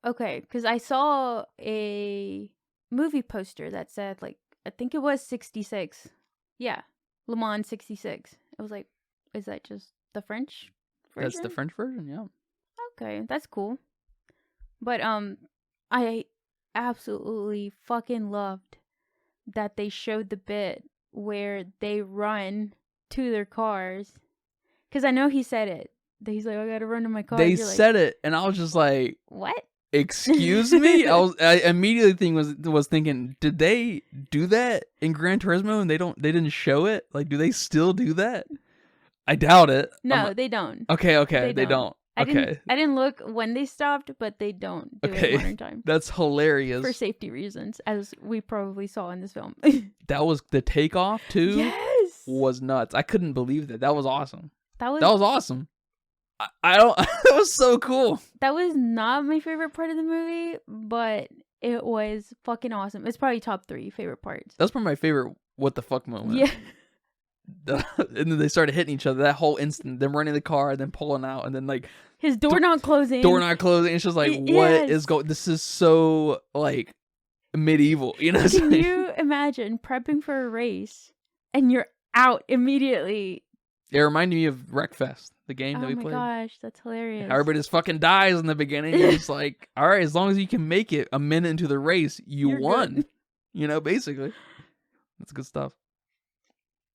Okay, because I saw a movie poster that said, like, I think it was 66. Yeah. Le Mans 66. I was like, is that just the French version?
That's the French version, yeah.
Okay, that's cool. But I absolutely fucking loved that they showed the bit where they run to their cars. Because I know he said it. He's like, I gotta run to my car.
They said it, and I was just like,
what?
Excuse me? I immediately was thinking, did they do that in Gran Turismo and they didn't show it? Like, do they still do that? I doubt it.
No, they don't.
Okay, they don't. Okay.
I didn't look when they stopped, but they don't do it in modern time.
That's hilarious.
For safety reasons, as we probably saw in this film.
That was the takeoff too.
Yes.
Was nuts. I couldn't believe that. That was awesome.
That was
awesome. I don't. That was so cool.
That was not my favorite part of the movie, but it was fucking awesome. It's probably top 3 favorite parts.
That's probably my favorite. What the fuck moment?
Yeah.
And then they started hitting each other. That whole instant, them running the car, and then pulling out, and then like
his door not closing.
It's just like, what is going? This is so like medieval. You know?
Can you imagine prepping for a race and you're out immediately?
It reminded me of Wreckfest, the game that we played.
Oh my gosh, that's hilarious.
Everybody just fucking dies in the beginning. You're just like, all right, as long as you can make it a minute into the race, you're won. Good. You know, basically. That's good stuff.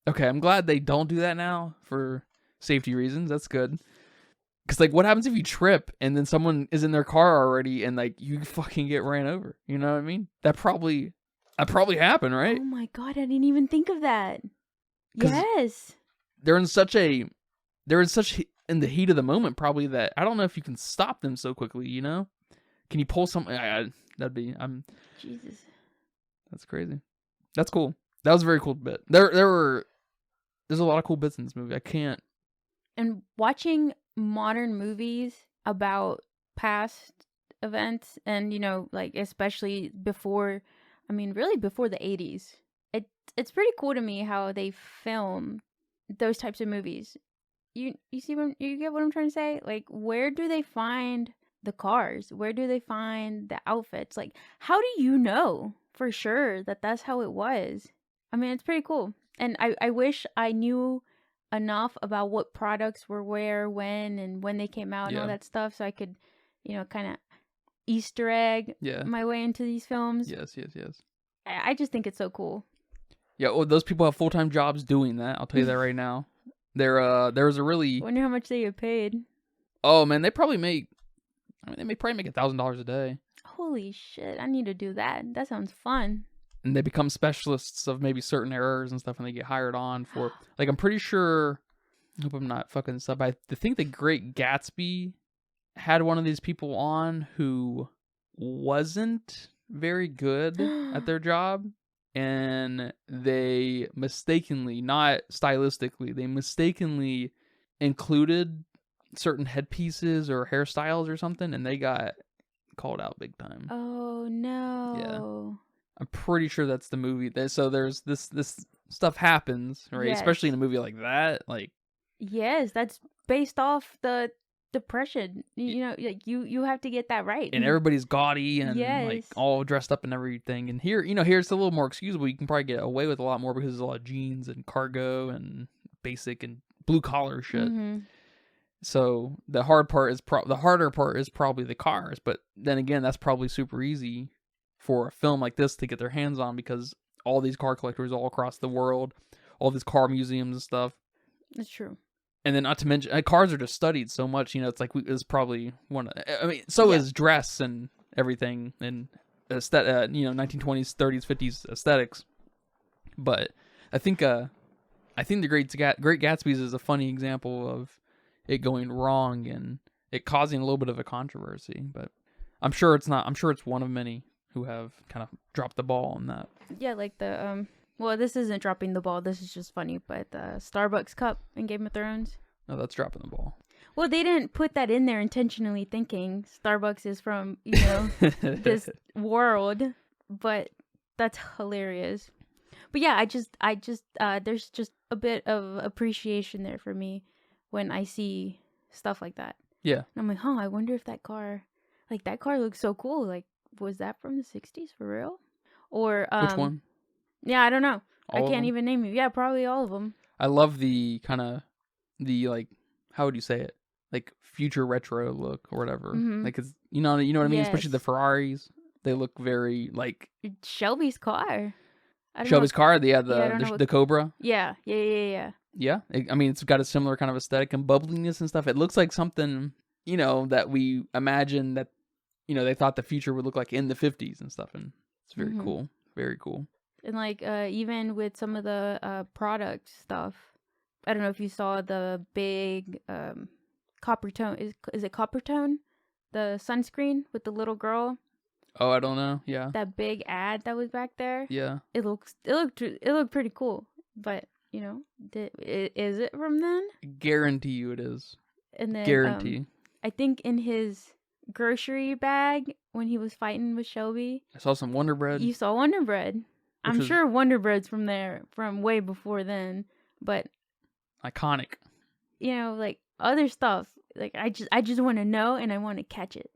Okay, I'm glad they don't do that now for safety reasons. That's good. Because, like, what happens if you trip and then someone is in their car already and, like, you fucking get ran over? You know what I mean? That probably happened, right?
Oh my god, I didn't even think of that. Yes.
They're in the heat of the moment, probably, that I don't know if you can stop them so quickly, you know? Can you pull something?
Jesus.
That's crazy. That's cool. That was a very cool bit. There's a lot of cool bits in this movie. I can't. And
watching modern movies about past events and, you know, like, especially before the 80s, it's pretty cool to me how they film those types of movies. You see you get what I'm trying to say? Like, where do they find the cars? Where do they find the outfits? Like, how do you know for sure that that's how it was? I mean, it's pretty cool. And I wish I knew enough about what products were where, when, and when they came out and all that stuff, so I could, you know, kind of Easter egg my way into these films.
Yes.
I just think it's so cool.
Yeah, well, those people have full-time jobs doing that. I'll tell you that right now. There was a really...
I wonder how much they get paid.
Oh, man, they probably make $1,000 a day.
Holy shit, I need to do that. That sounds fun.
And they become specialists of maybe certain errors and stuff, and they get hired on for... Like, I'm pretty sure... I hope I'm not fucking this up. I think The Great Gatsby had one of these people on who wasn't very good at their job. And they mistakenly, not stylistically, they mistakenly included certain headpieces or hairstyles or something, and they got called out big time.
Oh no!
Yeah, I'm pretty sure that's the movie. So there's this stuff happens, right?
Yes.
Especially in a movie like that, like.
Yes, that's based off the Depression. You know, like you have to get that right.
And everybody's gaudy and like all dressed up and everything. And here it's a little more excusable. You can probably get away with a lot more because there's a lot of jeans and cargo and basic and blue collar shit.
Mm-hmm.
So the harder part is probably the cars. But then again, that's probably super easy for a film like this to get their hands on because all these car collectors all across the world, all these car museums and stuff.
That's true.
And then not to mention, cars are just studied so much, you know, it's like, it's probably one of, I mean, so is dress and everything and, 1920s, 30s, 50s aesthetics. But I think The Great Gatsby is a funny example of it going wrong and it causing a little bit of a controversy. But I'm sure it's one of many who have kind of dropped the ball on that.
Yeah, like the, well, this isn't dropping the ball. This is just funny. But the Starbucks cup in Game of Thrones.
No, that's dropping the ball.
Well, they didn't put that in there intentionally thinking Starbucks is from, you know, this world. But that's hilarious. But yeah, I just there's just a bit of appreciation there for me when I see stuff like that.
Yeah.
And I'm like, I wonder if that car looks so cool. Like, was that from the 60s for real? Or,
which one?
Yeah, I don't know.
All
I can't even name you. Yeah, probably all of them.
I love the kind of the like, how would you say it? Like future retro look or whatever.
Mhm.
Like it's you know what I mean. Especially the
Yes.
Ferraris, they look very like
Shelby's car. I don't know.
Shelby's car. Yeah,
Yeah, I don't know
the Cobra.
Yeah.
Yeah, I mean it's got a similar kind of aesthetic and bubbliness and stuff. It looks like something that we imagine that they thought the future would look like in the 50s and stuff, and it's very
Mhm.
cool. Very cool.
And like even with some of the product stuff, I don't know if you saw the big copper tone. Is it copper tone? The sunscreen with the little girl.
Oh, I don't know. Yeah.
That big ad that was back there.
Yeah.
It looked pretty cool. But is it from then?
Guarantee you it is.
And then
Guarantee.
I think in his grocery bag when he was fighting with Shelby,
I saw some Wonder Bread.
you saw Wonder Bread. I'm sure Wonder Bread's from there, from way before then. But
iconic.
Like other stuff. Like I just want to know and I want to catch it.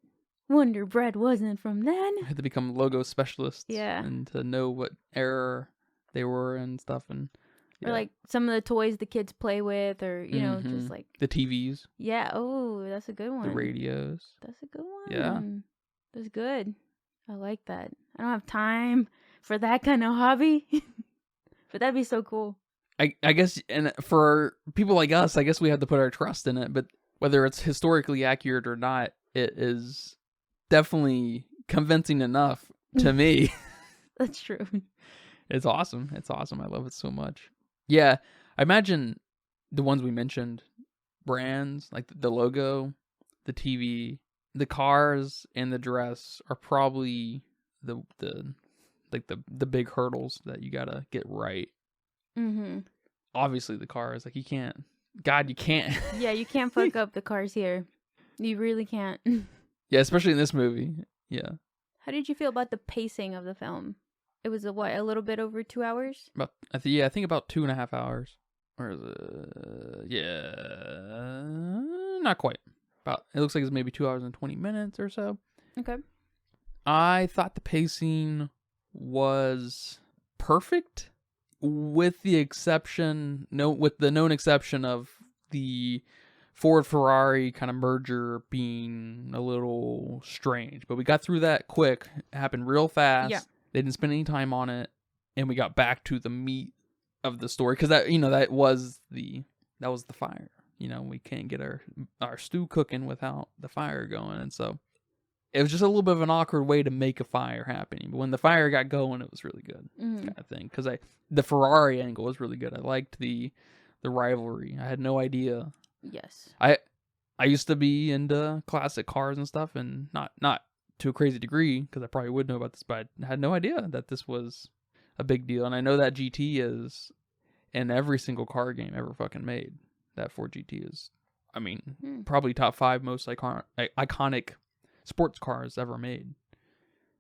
Wonder Bread wasn't from then.
I had to become logo specialists.
Yeah.
And to know what era they were and stuff, and
Or like some of the toys the kids play with, or just like
the TVs.
Yeah. Oh, that's a good one.
The radios.
That's a good one.
Yeah.
That's good. I like that. I don't have time for that kind of hobby, but that'd be so cool.
I guess, and for people like us, I guess we have to put our trust in it. But whether it's historically accurate or not, it is definitely convincing enough to me.
That's true.
It's awesome. It's awesome. I love it so much. Yeah, I imagine the ones we mentioned, brands like the logo, the TV, the cars, and the dress are probably the big hurdles that you gotta get right.
Mm-hmm.
Obviously, the cars, like you can't.
Yeah, you can't fuck up the cars here. You really can't.
Yeah, especially in this movie. Yeah.
How did you feel about the pacing of the film? It was a little bit over 2 hours?
I think about 2.5 hours. Or is it? Yeah, not quite. It looks like it's maybe 2 hours and 20 minutes or so.
Okay.
I thought the pacing was perfect, with the known exception of the Ford Ferrari kind of merger being a little strange. But we got through that quick. It happened real fast.
Yeah.
They didn't spend any time on it, and we got back to the meat of the story, because that was the fire. We can't get our stew cooking without the fire going, and so it was just a little bit of an awkward way to make a fire happening. But when the fire got going, it was really good, kind of thing. Because the Ferrari angle was really good. I liked the rivalry. I had no idea.
Yes.
I used to be into classic cars and stuff, and not to a crazy degree, because I probably would know about this, but I had no idea that this was a big deal. And I know that GT is in every single car game ever fucking made. That Ford GT is, I mean, probably top 5 most iconic sports cars ever made.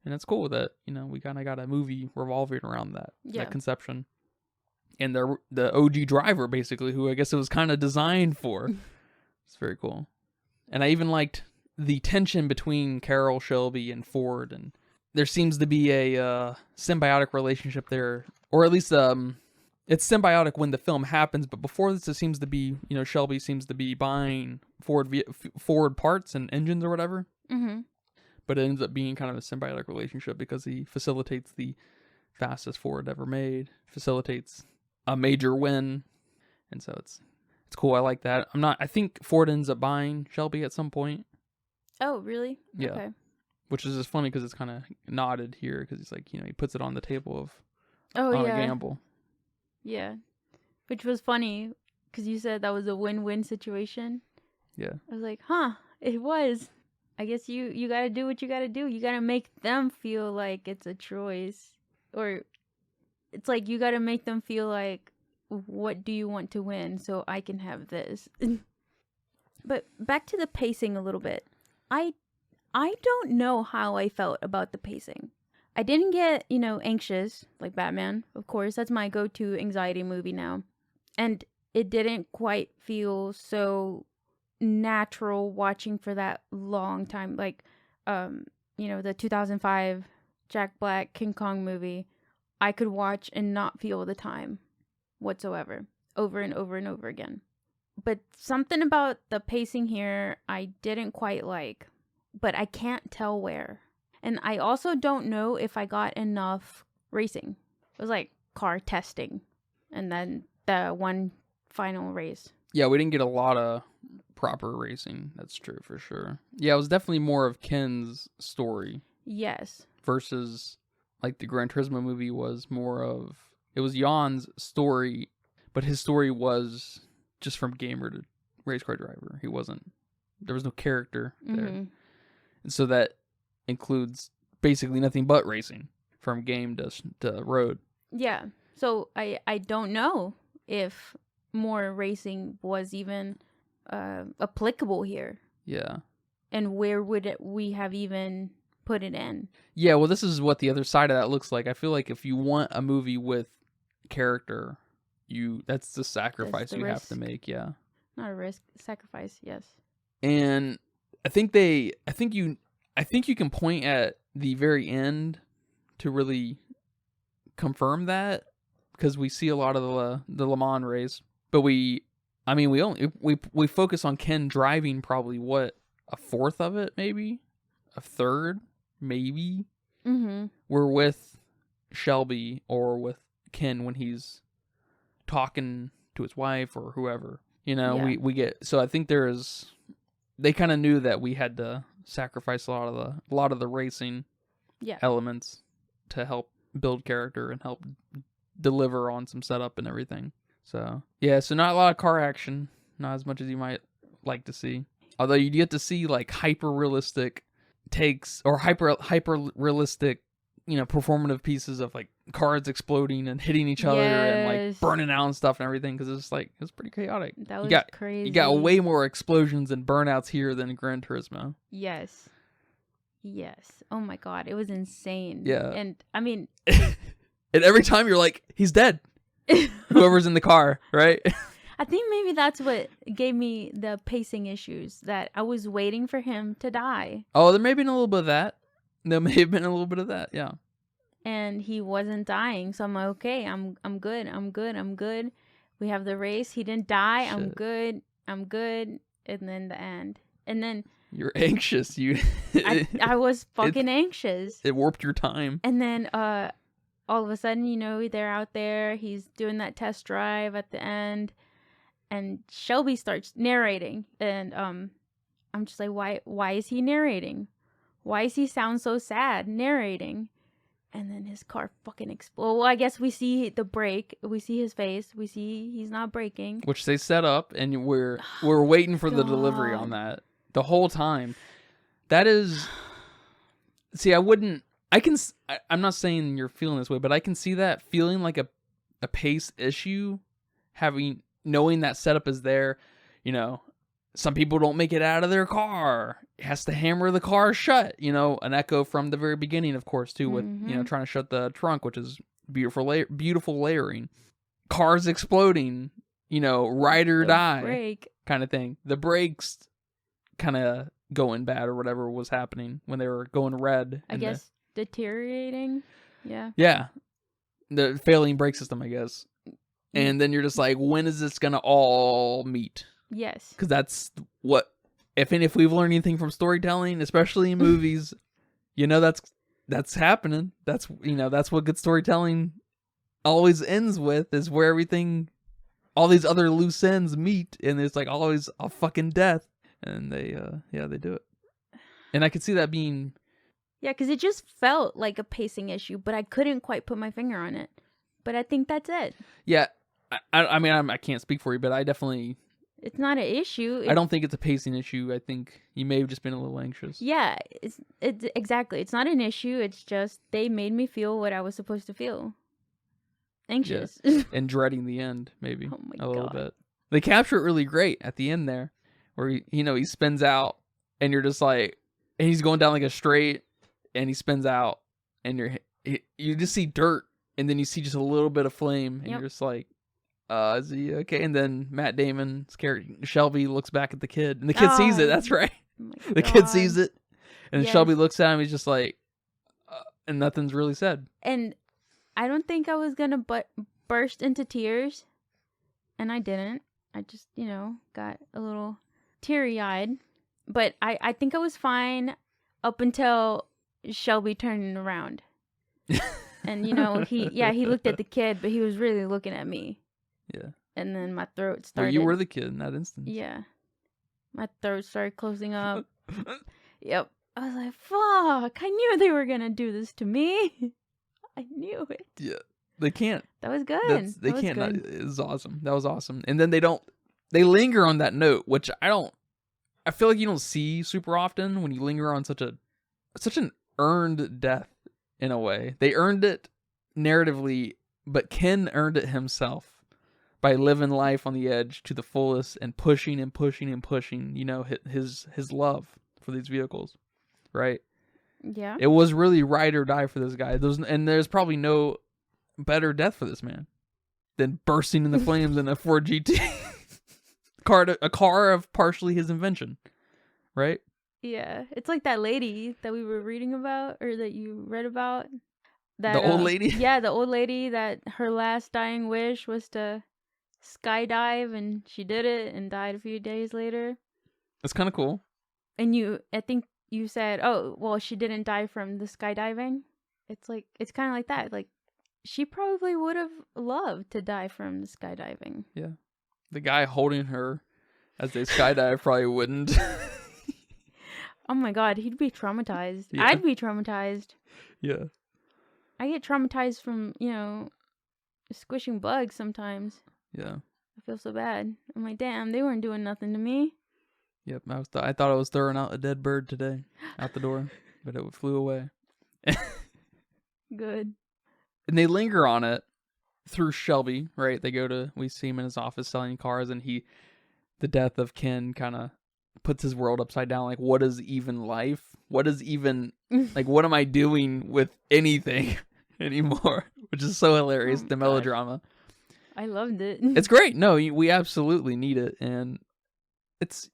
And it's cool that, we kind of got a movie revolving around that conception. And the OG driver, basically, who I guess it was kind of designed for. It's very cool. And I even liked the tension between Carroll, Shelby, and Ford. And there seems to be a symbiotic relationship there. Or at least it's symbiotic when the film happens. But before this, it seems to be, Shelby seems to be buying Ford parts and engines or whatever.
Mm-hmm.
But it ends up being kind of a symbiotic relationship, because he facilitates the fastest Ford ever made, facilitates a major win, and so it's cool. I like that. I think Ford ends up buying Shelby at some point.
Oh, really?
Yeah.
Okay.
Which is just funny because it's kind of nodded here, because he's like, he puts it on the table
a
gamble.
Yeah. Which was funny because you said that was a win-win situation.
Yeah.
I was like, it was. I guess you got to do what you got to do. You got to make them feel like it's a choice. Or it's like you got to make them feel like, what do you want to win so I can have this? But back to the pacing a little bit. I don't know how I felt about the pacing. I didn't get, anxious like Batman. Of course, that's my go-to anxiety movie now. And it didn't quite feel so natural watching for that long time. Like, the 2005 Jack Black King Kong movie, I could watch and not feel the time whatsoever. over and over and over again. But something about the pacing here I didn't quite like, but I can't tell where. And I also don't know if I got enough racing. It was like car testing and then the one final race.
Yeah, we didn't get a lot of proper racing. That's true for sure. Yeah, it was definitely more of Ken's story.
Yes.
Versus like the Gran Turismo movie was more of, it was Jan's story, but his story was just from gamer to race car driver. There was no character there.
Mm-hmm.
And so that includes basically nothing but racing from game to road.
Yeah. So I don't know if more racing was even applicable here.
Yeah.
And where would we have even put it in?
Yeah, well, this is what the other side of that looks like. I feel like if you want a movie with character, that's the sacrifice you have to make. Yeah.
Not a risk, sacrifice. Yes.
And I think you can point at the very end to really confirm that, because we see a lot of the Le Mans race, but we focus on Ken driving probably what, a fourth of it, maybe a third, maybe.
Mm-hmm.
We're with Shelby or with Ken when he's talking to his wife or whoever. You know,
Yeah.
we get, so I think they kind of knew that we had to sacrifice a lot of the racing elements to help build character and help deliver on some setup and everything. So yeah, so not a lot of car action, not as much as you might like to see. Although you get to see like hyper realistic takes or hyper realistic, performative pieces of like cars exploding and hitting each other and like burning out and stuff and everything, because it's pretty chaotic.
That was crazy.
You got way more explosions and burnouts here than Gran Turismo.
Yes. Oh my god, it was insane.
Yeah.
And I mean,
and every time you're like, he's dead. Whoever's in the car, right?
I think maybe that's what gave me the pacing issues, that I was waiting for him to die.
Oh, there may have been a little bit of that. Yeah.
And he wasn't dying, so I'm like, okay, I'm good. We have the race. He didn't die.
Shit.
I'm good. And then the end. And then
you're anxious.
I was fucking anxious.
It warped your time.
And then all of a sudden, they're out there. He's doing that test drive at the end, and Shelby starts narrating, and I'm just like, why is he narrating? Why does he sound so sad narrating? And then his car fucking explodes. Well, I guess we see the brake. We see his face. We see he's not braking, which
they set up, and we're waiting for the delivery on that the whole time. That is, see, I'm not saying you're feeling this way, but I can see that feeling like a pace issue, knowing that setup is there. Some people don't make it out of their car. It has to hammer the car shut. An echo from the very beginning, of course, too, with, trying to shut the trunk, which is beautiful layering. Cars exploding, ride or die
brake
kind of thing. The brakes kind of going bad or whatever was happening when they were going red.
I guess deteriorating. Yeah.
Yeah. The failing brake system, I guess. And then you're just like, when is this going to all meet?
Yes.
Because that's what, if we've learned anything from storytelling, especially in movies, that's happening. That's what good storytelling always ends with, is where all these other loose ends meet, and there's like always a fucking death, and they do it. And I could see that being.
Yeah, because it just felt like a pacing issue, but I couldn't quite put my finger on it. But I think that's it. Yeah,
I mean, I can't speak for you, but I definitely.
It's not an issue.
I don't think it's a pacing issue. I think you may have just been a little anxious.
Yeah, it's exactly. It's not an issue. It's just they made me feel what I was supposed to feel. Anxious.
Yeah. And dreading the end, maybe.
Oh my
God. A little bit. They capture it really great at the end there, where he spins out, and you're just like, and he's going down like a straight, and he spins out, and you just see dirt, and then you see just a little bit of flame, and you're just like, is he okay? And then Matt Damon's character Shelby looks back at the kid, and the kid sees it. That's right.
Oh
the kid sees it, and Shelby looks at him. He's just like, and nothing's really said.
And I don't think I was gonna burst into tears, and I didn't. I just, got a little teary-eyed. But I think I was fine up until Shelby turning around. And, he looked at the kid, but he was really looking at me.
Yeah.
And then my throat started.
Well, you were the kid in that instance.
Yeah. My throat started closing up. Yep. I was like, fuck, I knew they were going to do this to me. I knew it.
Yeah. They can't.
That was good.
They can't. It was awesome. That was awesome. And then they linger on that note, which I feel like you don't see super often when you linger on such an earned death in a way. They earned it narratively, but Ken earned it himself by living life on the edge to the fullest and pushing and pushing and pushing, his love for these vehicles, right?
Yeah.
It was really ride or die for this guy. There's probably no better death for this man than bursting in the flames in a Ford GT. A car of partially his invention, right?
Yeah, it's like that lady that we were reading about, or that you read about.
The old lady?
Yeah, the old lady that her last dying wish was to skydive, and she did it and died a few days later.
That's kind of cool.
And I think you said, oh, well, she didn't die from the skydiving. It's kind of like that. Like, she probably would have loved to die from the skydiving.
Yeah. The guy holding her as they skydive probably wouldn't.
Oh my God, he'd be traumatized.
Yeah.
I'd be traumatized.
Yeah.
I get traumatized from, squishing bugs sometimes.
Yeah.
I feel so bad. I'm like, damn, they weren't doing nothing to me.
Yep. I thought I was throwing out a dead bird today out the door, but it flew away.
Good.
And they linger on it through Shelby, right? We see him in his office selling cars, and the death of Ken kind of puts his world upside down. Like, what is even life? What is even, like, what am I doing with anything anymore? Which is so hilarious, the melodrama.
I loved it.
It's great. No, we absolutely need it. And it's,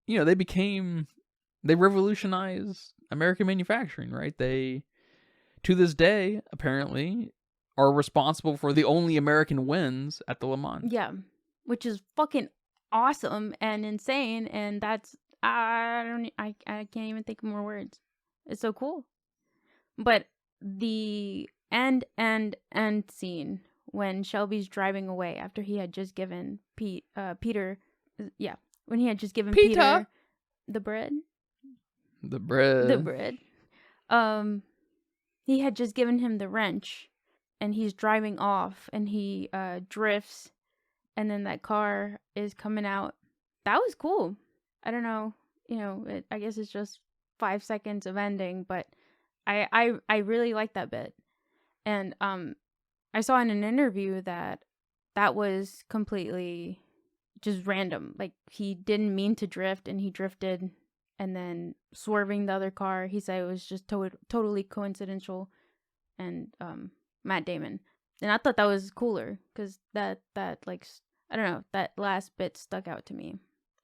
they revolutionized American manufacturing, right? They, to this day, apparently, are responsible for the only American wins at the Le Mans.
Yeah, which is fucking awesome and insane, and that's I can't even think of more words. It's so cool. But the end scene when Shelby's driving away after he had just given Peter, when he had just given Peter the bread. He had just given him the wrench. And he's driving off, and he drifts, and then that car is coming out. That was cool. I don't know, I guess it's just 5 seconds of ending, but I really like that bit. And I saw in an interview that was completely just random. Like, he didn't mean to drift, and he drifted, and then swerving the other car. He said it was just totally coincidental, and Matt Damon. And I thought that was cooler because that like, I don't know, that last bit stuck out to me,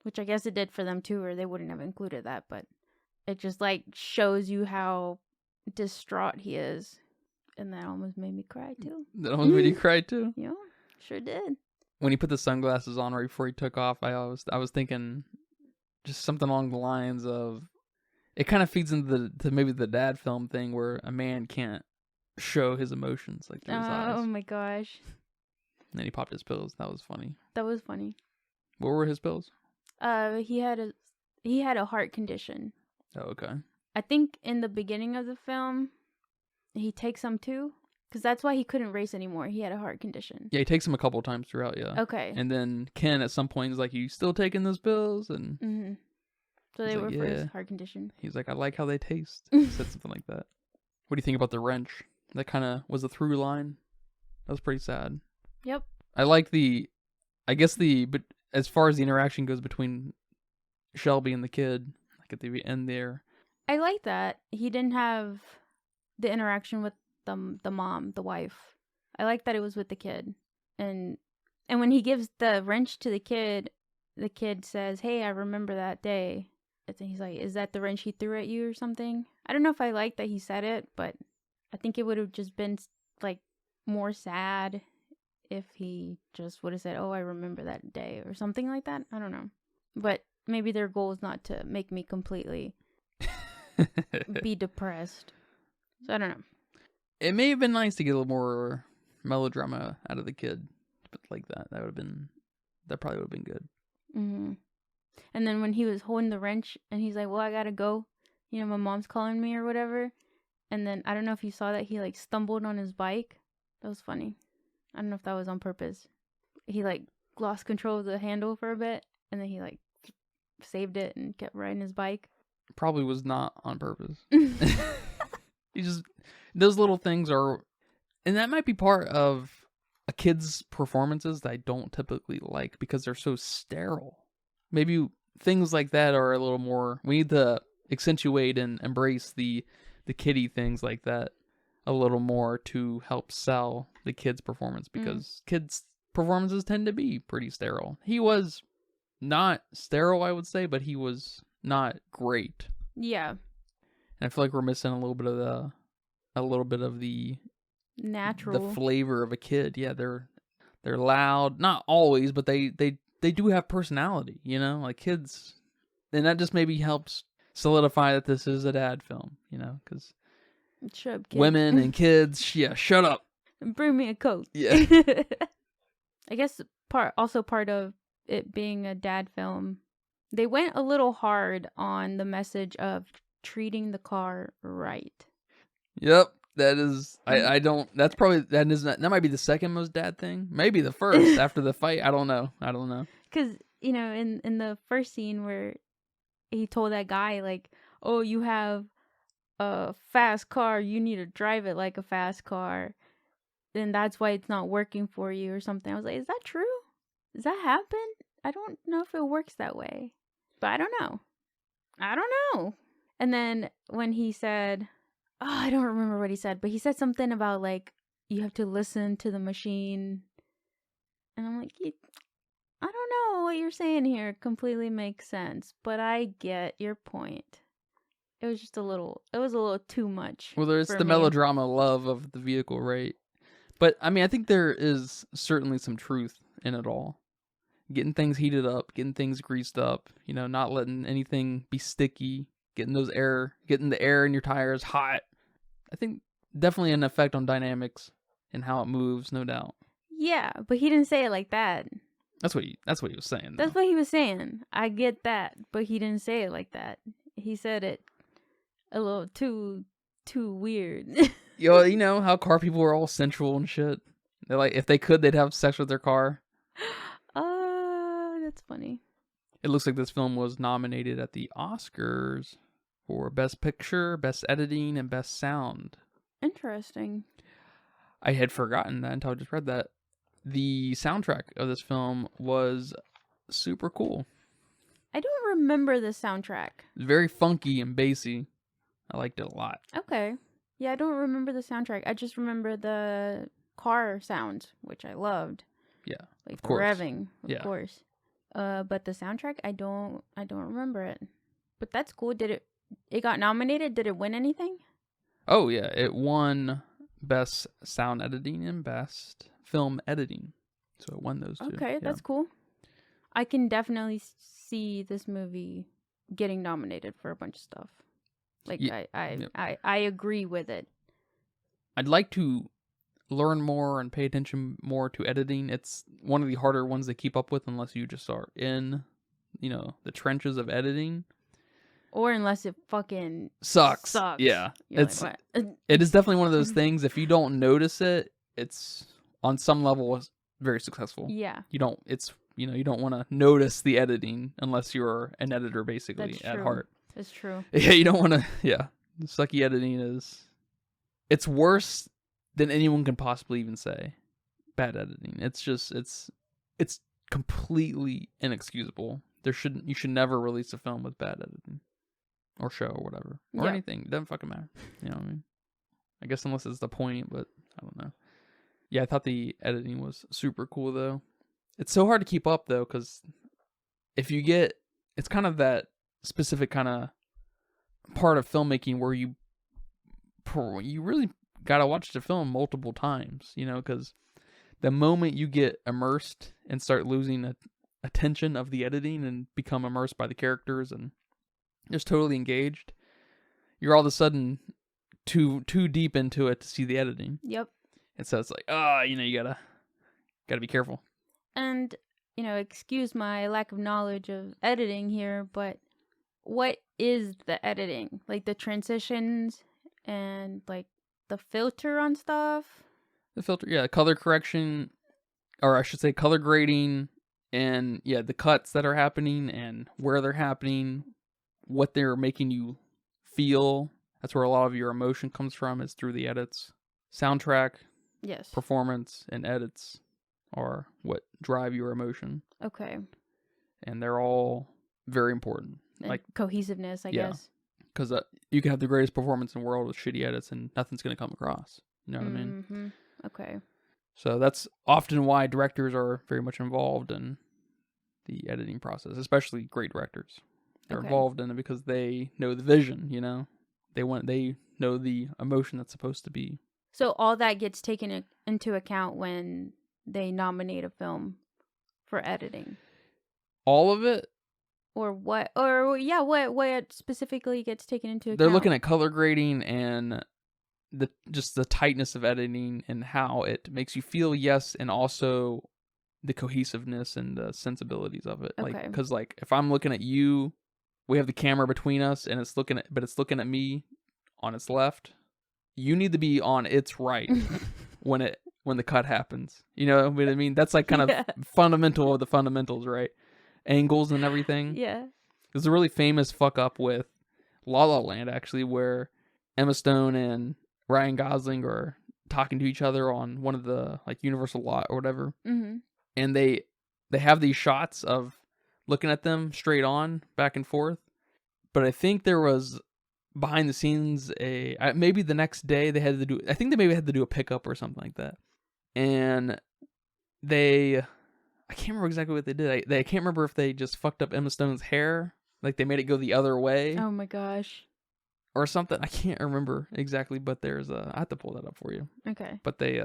which I guess it did for them too, or they wouldn't have included that, but it just like shows you how distraught he is. And that almost made me cry too.
That almost made you cry too?
Yeah, sure did.
When he put the sunglasses on right before he took off, I was thinking just something along the lines of, it kind of feeds into maybe the dad film thing where a man can't show his emotions like through his eyes.
Oh my gosh.
And then he popped his pills. That was funny.
What
were his pills?
He had a heart condition.
Oh, okay.
I think in the beginning of the film he takes some too, because that's why he couldn't race anymore. He had a heart condition.
Yeah, he takes them a couple times throughout. Yeah.
Okay.
And then Ken at some point is like, "You still taking those pills?" And
so they were for his heart condition.
He's like, "I like how they taste." He said something like that. What do you think about the wrench? That kind of was a through line. That was pretty sad.
Yep.
I like but as far as the interaction goes between Shelby and the kid, like at the end there.
I like that. He didn't have the interaction with the mom, the wife. I like that it was with the kid. And when he gives the wrench to the kid says, "Hey, I remember that day." And he's like, "Is that the wrench he threw at you or something?" I don't know if I like that he said it, but I think it would have just been like more sad if he just would have said, "Oh, I remember that day" or something like that. I don't know. But maybe their goal is not to make me completely be depressed. So I don't know.
It may have been nice to get a little more melodrama out of the kid, but like that probably would have been good.
Mm-hmm. And then when he was holding the wrench and he's like, "Well, I gotta go. You know, my mom's calling me or whatever." And then I don't know if you saw that he like stumbled on his bike. That was funny. I don't know if that was on purpose. He like lost control of the handle for a bit and then he like saved it and kept riding his bike.
Probably was not on purpose. You just, those little things are, and that might be part of a kid's performances that I don't typically like because they're so sterile. Maybe things like that are a little more, we need to accentuate and embrace the kiddie things like that a little more to help sell the kid's performance, because kids' performances tend to be pretty sterile. He was not sterile, I would say, but he was not great.
Yeah.
And I feel like we're missing a little bit of the
natural,
the flavor of a kid. Yeah, they're loud, not always, but they do have personality, you know, like kids, and that just maybe helps solidify that this is a dad film, you know, because women and kids, yeah, shut up.
Bring me a Coke.
Yeah.
I guess part of it being a dad film, they went a little hard on the message of treating the car right.
Yep, that is. I don't. That's probably that is not. That might be the second most dad thing. Maybe the first after the fight. I don't know.
Because you know, in the first scene where he told that guy like, "Oh, you have a fast car. You need to drive it like a fast car. Then that's why it's not working for you," or something. I was like, "Is that true? Does that happen? I don't know if it works that way, but I don't know. And then when he said, oh, I don't remember what he said, but he said something about like, you have to listen to the machine. And I'm like, I don't know what you're saying here completely makes sense, but I get your point. It was a little too much.
Well, there's the melodrama love of the vehicle, right? But I mean, I think there is certainly some truth in it all. Getting things heated up, getting things greased up, you know, not letting anything be sticky, getting the air in your tires hot. I think definitely an effect on dynamics and how it moves, no doubt.
Yeah, but he didn't say it like that.
That's what he was saying.
That's what he was saying. I get that, but he didn't say it like that. He said it a little too weird.
Yo, you know how car people are all sensual and shit. They're like, if they could, they'd have sex with their car.
That's funny.
It looks like this film was nominated at the Oscars for Best Picture, Best Editing, and Best Sound.
Interesting.
I had forgotten that until I just read that. The soundtrack of this film was super cool.
I don't remember the soundtrack.
It was very funky and bassy. I liked it a lot.
Okay. Yeah, I don't remember the soundtrack. I just remember the car sounds, which I loved.
Yeah,
like
of course.
Revving, of course. But the soundtrack, I don't remember it. But that's cool. It got nominated? Did it win anything?
Oh yeah, it won Best Sound Editing and Best Film Editing. So it won those two.
Okay, that's cool. I can definitely see this movie getting nominated for a bunch of stuff. Like I agree with it.
I'd like to learn more and pay attention more to editing. It's one of the harder ones to keep up with unless you just are in, you know, the trenches of editing.
Or unless it fucking
sucks. Yeah. It is definitely one of those things. If you don't notice it, it's on some level very successful.
Yeah.
You don't want to notice the editing unless you're an editor basically at heart.
It's true.
Yeah, you don't want to. Yeah, sucky editing it's worse than anyone can possibly even say. Bad editing. It's just it's completely inexcusable. You should never release a film with bad editing, or show, or whatever, or anything. It doesn't fucking matter. You know what I mean? I guess unless it's the point, but I don't know. Yeah, I thought the editing was super cool though. It's so hard to keep up though, because if you get, it's kind of that specific kind of part of filmmaking where you really gotta watch the film multiple times, you know, because the moment you get immersed and start losing attention of the editing and become immersed by the characters and just totally engaged, you're all of a sudden too deep into it to see the editing.
Yep.
And so it's like, you gotta be careful.
And, excuse my lack of knowledge of editing here, but what is the editing? Like the transitions and like the filter on stuff?
The filter, yeah, color correction, or I should say color grading, and yeah, the cuts that are happening and where they're happening, what they're making you feel. That's where a lot of your emotion comes from, is through the edits. Soundtrack,
Yes.
performance, and edits are what drive your emotion.
Okay.
And they're all very important.
And
like
cohesiveness, I guess.
Because you can have the greatest performance in the world with shitty edits and nothing's going to come across. You know what I mean?
Mm-hmm. Okay.
So that's often why directors are very much involved in the editing process, especially great directors. They're involved in it because they know the vision, They know the emotion that's supposed to be.
So all that gets taken into account when they nominate a film for editing?
All of it?
Or what? Or, yeah, what specifically gets taken into account?
They're looking at color grading and the tightness of editing and how it makes you feel, yes, and also the cohesiveness and the sensibilities of it.
Okay.
Because if I'm looking at you, we have the camera between us and it's looking at me on its left. You need to be on its right when the cut happens. You know what I mean? That's kind of fundamental of the fundamentals, right? Angles and everything.
Yeah.
There's a really famous fuck up with La La Land, actually, where Emma Stone and Ryan Gosling are talking to each other on one of the Universal lot or whatever.
Mm-hmm.
And they have these shots of looking at them straight on, back and forth. But I think there was behind the scenes maybe the next day they had to do a pickup or something like that. And I can't remember exactly what they did. I can't remember if they just fucked up Emma Stone's hair, they made it go the other way.
Oh my gosh.
Or something. I can't remember exactly, but I have to pull that up for you.
Okay.
But they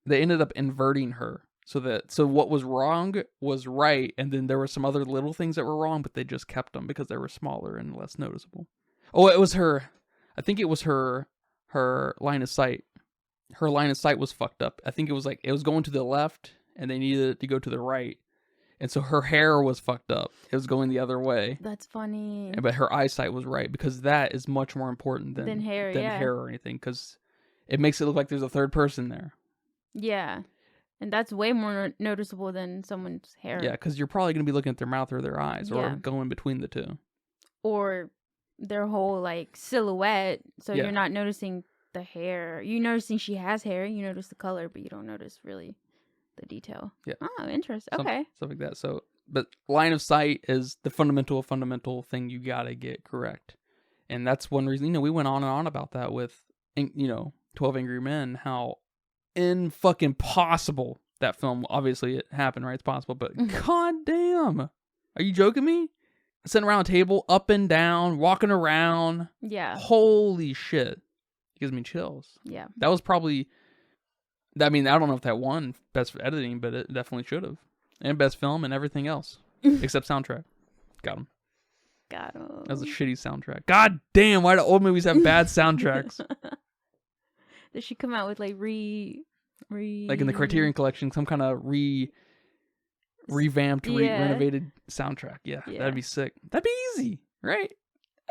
ended up inverting her so what was wrong was right, and then there were some other little things that were wrong, but they just kept them because they were smaller and less noticeable. Oh, it was her. I think it was her line of sight. Her line of sight was fucked up. I think it was it was going to the left and they needed it to go to the right. And so her hair was fucked up. It was going the other way.
That's funny.
But her eyesight was right, because that is much more important than
hair,
hair or anything, because it makes it look like there's a third person there.
Yeah. And that's way more noticeable than someone's hair.
Yeah, because you're probably going to be looking at their mouth or their eyes or going between the two.
Or their whole silhouette, so you're not noticing the hair. You're noticing she has hair, you notice the color, but you don't notice really the detail.
Yeah.
Oh, interesting. Okay.
Stuff like that. So, but line of sight is the fundamental thing you got to get correct. And that's one reason, we went on and on about that with, 12 Angry Men, how fucking possible that film, obviously it happened, right? It's possible, but god damn. Are you joking me? Sitting around a table, up and down, walking around.
Yeah.
Holy shit. It gives me chills.
Yeah.
That was probably, I don't know if that won best editing, but it definitely should have. And best film and everything else. Except soundtrack. Got him.
Got him.
That was a shitty soundtrack. God damn, why do old movies have bad soundtracks?
Did she come out with like in
the Criterion Collection, some kind of revamped, renovated soundtrack? Yeah, that'd be sick. That'd be easy, right?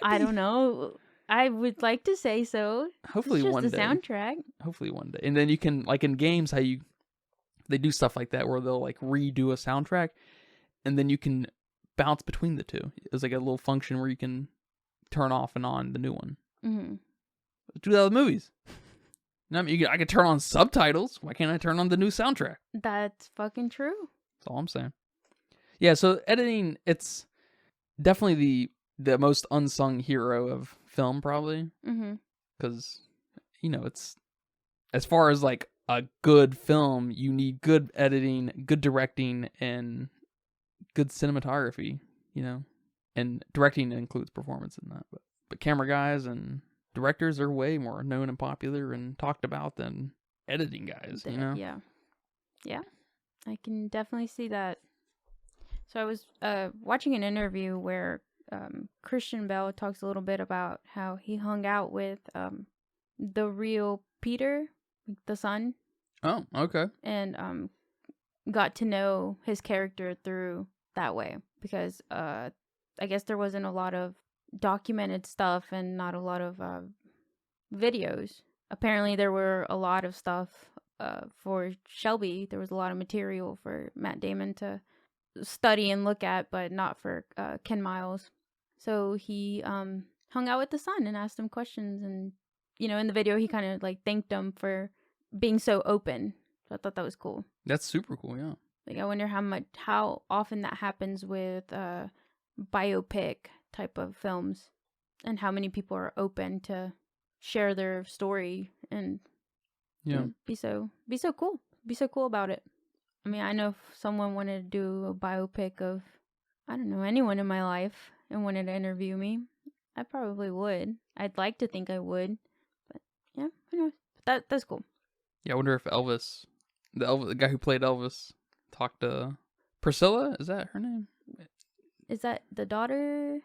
I don't know. I would like to say so.
Hopefully one day.
It's just a soundtrack.
Hopefully one day. And then you can, in games, they do stuff like that where they'll redo a soundtrack, and then you can bounce between the two. There's a little function where you can turn off and on the new one.
Mm-hmm.
Do that with movies. I could turn on subtitles. Why can't I turn on the new soundtrack?
That's fucking true.
That's all I'm saying. Yeah, so editing, it's definitely the most unsung hero of film, probably.
Mm-hmm.
Because, it's, as far as a good film, you need good editing, good directing, and good cinematography, and directing includes performance in that. But camera guys and directors are way more known and popular and talked about than editing guys,
Yeah. Yeah, I can definitely see that. So I was watching an interview where Christian Bale talks a little bit about how he hung out with the real Peter, the son.
Oh, okay.
And got to know his character through that way, because I guess there wasn't a lot of documented stuff and not a lot of videos. Apparently there were a lot of stuff for Shelby. There was a lot of material for Matt Damon to study and look at, but not for Ken Miles. So he hung out with the son and asked him questions, and in the video he kind of like thanked him for being so open. So I thought that was cool.
That's super cool, yeah.
Like, I wonder how often that happens with biopic type of films, and how many people are open to share their story and be so cool. Be so cool about it. I mean, I know if someone wanted to do a biopic of, I don't know, anyone in my life and wanted to interview me, I probably would. I'd like to think I would, but yeah, who knows? That's cool.
Yeah, I wonder if Elvis, the guy who played Elvis, talked to Priscilla. Is that her name?
Is that the daughter?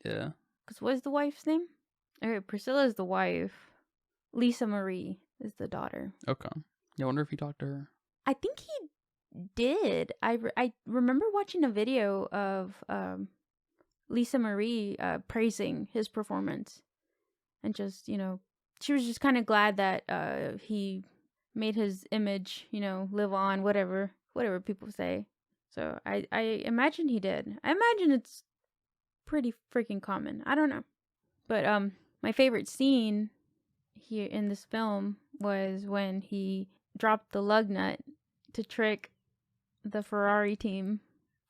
Yeah.
Because what is the wife's name? Okay, Priscilla is the wife. Lisa Marie is the daughter.
Okay. Yeah, I wonder if he talked to her.
I think he did. I remember watching a video of Lisa Marie praising his performance, and just, she was just kind of glad that he made his image, live on, whatever people say. So I imagine he did. I imagine it's pretty freaking common. I don't know. But my favorite scene here in this film was when he dropped the lug nut to trick the Ferrari team.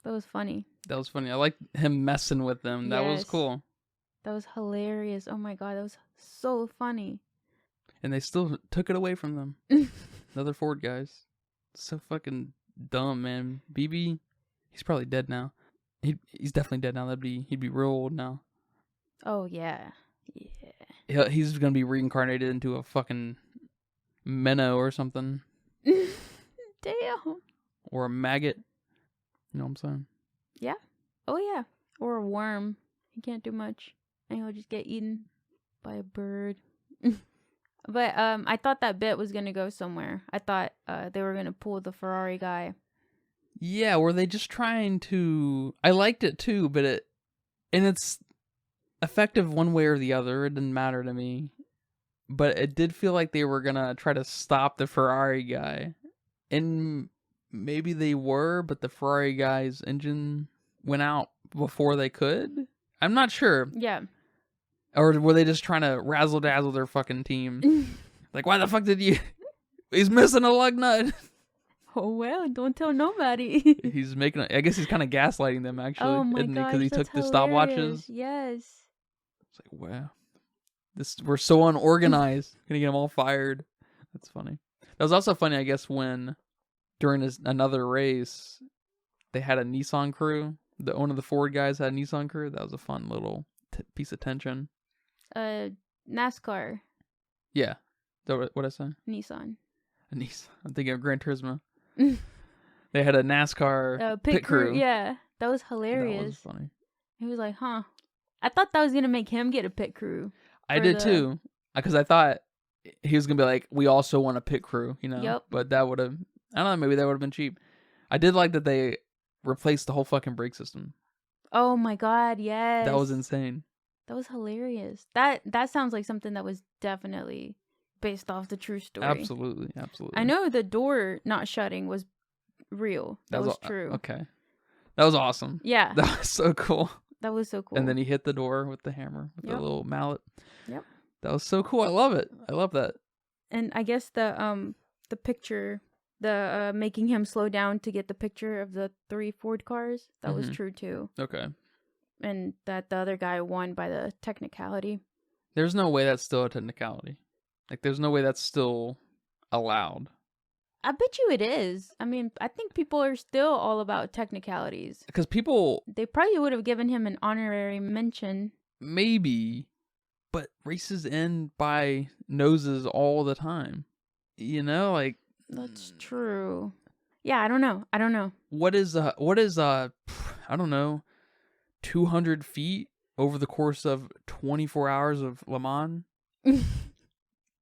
That was funny.
That was funny. I liked him messing with them. That was cool.
That was hilarious. Oh my god, that was so funny.
And they still took it away from them. Another Ford guys. So fucking dumb, man. BB, he's probably dead now. He's definitely dead now. He'd be real old now.
Oh yeah.
He's gonna be reincarnated into a fucking minnow or something.
Damn.
Or a maggot. You know what I'm saying?
Yeah. Oh yeah. Or a worm. He can't do much, and he'll just get eaten by a bird. But I thought that bit was gonna go somewhere. I thought they were gonna pull the Ferrari guy.
Yeah, were they just trying to... I liked it too, but it's effective one way or the other. It didn't matter to me. But it did feel like they were gonna try to stop the Ferrari guy. And maybe they were, but the Ferrari guy's engine went out before they could? I'm not sure.
Yeah.
Or were they just trying to razzle-dazzle their fucking team? Like, why the fuck did you... He's missing a lug nut.
Oh, well, don't tell nobody.
He's making... I guess he's kind of gaslighting them, actually.
Oh my gosh,
because he took the
hilarious.
stopwatches.
Yes.
It's like, wow. We're so unorganized. Gonna get them all fired. That's funny. That was also funny, I guess, when during another race, they had a Nissan crew. One of the Ford guys had a Nissan crew. That was a fun little piece of tension.
NASCAR.
Yeah. Is that what I say?
Nissan.
A Nissan. I'm thinking of Gran Turismo. They had a NASCAR pit crew.
Yeah. That was hilarious.
That was funny.
He was like, huh. I thought that was going to make him get a pit crew.
I did too. Because I thought he was going to be like, we also want a pit crew,
Yep.
But that would have, I don't know, maybe that would have been cheap. I did like that they replaced the whole fucking brake system.
Oh my god, yes.
That was insane.
That was hilarious. That sounds like something that was definitely based off the true story.
Absolutely.
I know the door not shutting was real. That was true.
Okay. That was awesome.
Yeah.
That was so cool.
That was so cool.
And then he hit the door with the hammer, with the little mallet.
Yep.
That was so cool. I love it. I love that.
And I guess the picture, the making him slow down to get the picture of the 3 Ford cars, that was true too.
Okay.
And that the other guy won by the technicality.
There's no way that's still a technicality. Like, there's no way that's still allowed.
I bet you it is. I mean, I think people are still all about technicalities.
Because people...
They probably would have given him an honorary mention.
Maybe. But races end by noses all the time. Like...
That's true. Yeah, I don't know.
What is I don't know, 200 feet over the course of 24 hours of Le Mans?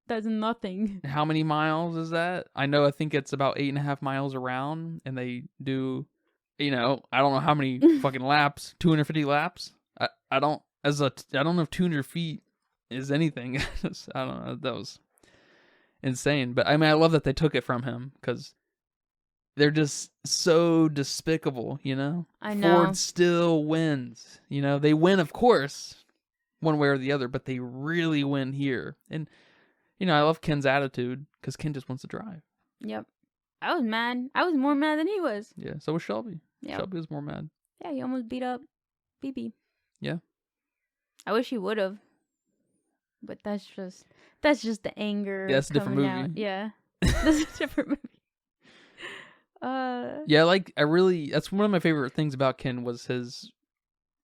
That's nothing.
How many miles is that? I think it's about 8.5 miles around, and they do, I don't know how many fucking laps, 250 laps. I don't know if 200 feet is anything. I don't know. That was insane. But I mean, I love that they took it from him because they're just so despicable,
I know.
Ford still wins. They win, of course, one way or the other, but they really win here. And, I love Ken's attitude because Ken just wants to drive.
Yep. I was mad. I was more mad than he was.
Yeah, so was Shelby.
Yep.
Shelby was more mad.
Yeah, he almost beat up BB.
Yeah.
I wish he would have. But that's just the anger.
Yeah, that's a different movie.
Out. Yeah. That's a different movie.
Yeah, that's one of my favorite things about Ken was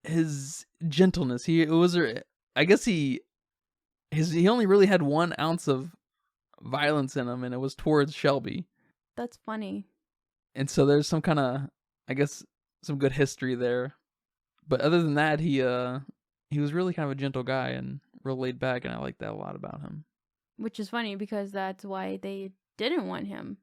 his gentleness. He only really had 1 ounce of violence in him, and it was towards Shelby.
That's funny.
And so there's some kind of, I guess, some good history there. But other than that, he was really kind of a gentle guy and real laid back, and I like that a lot about him.
Which is funny because that's why they didn't want him.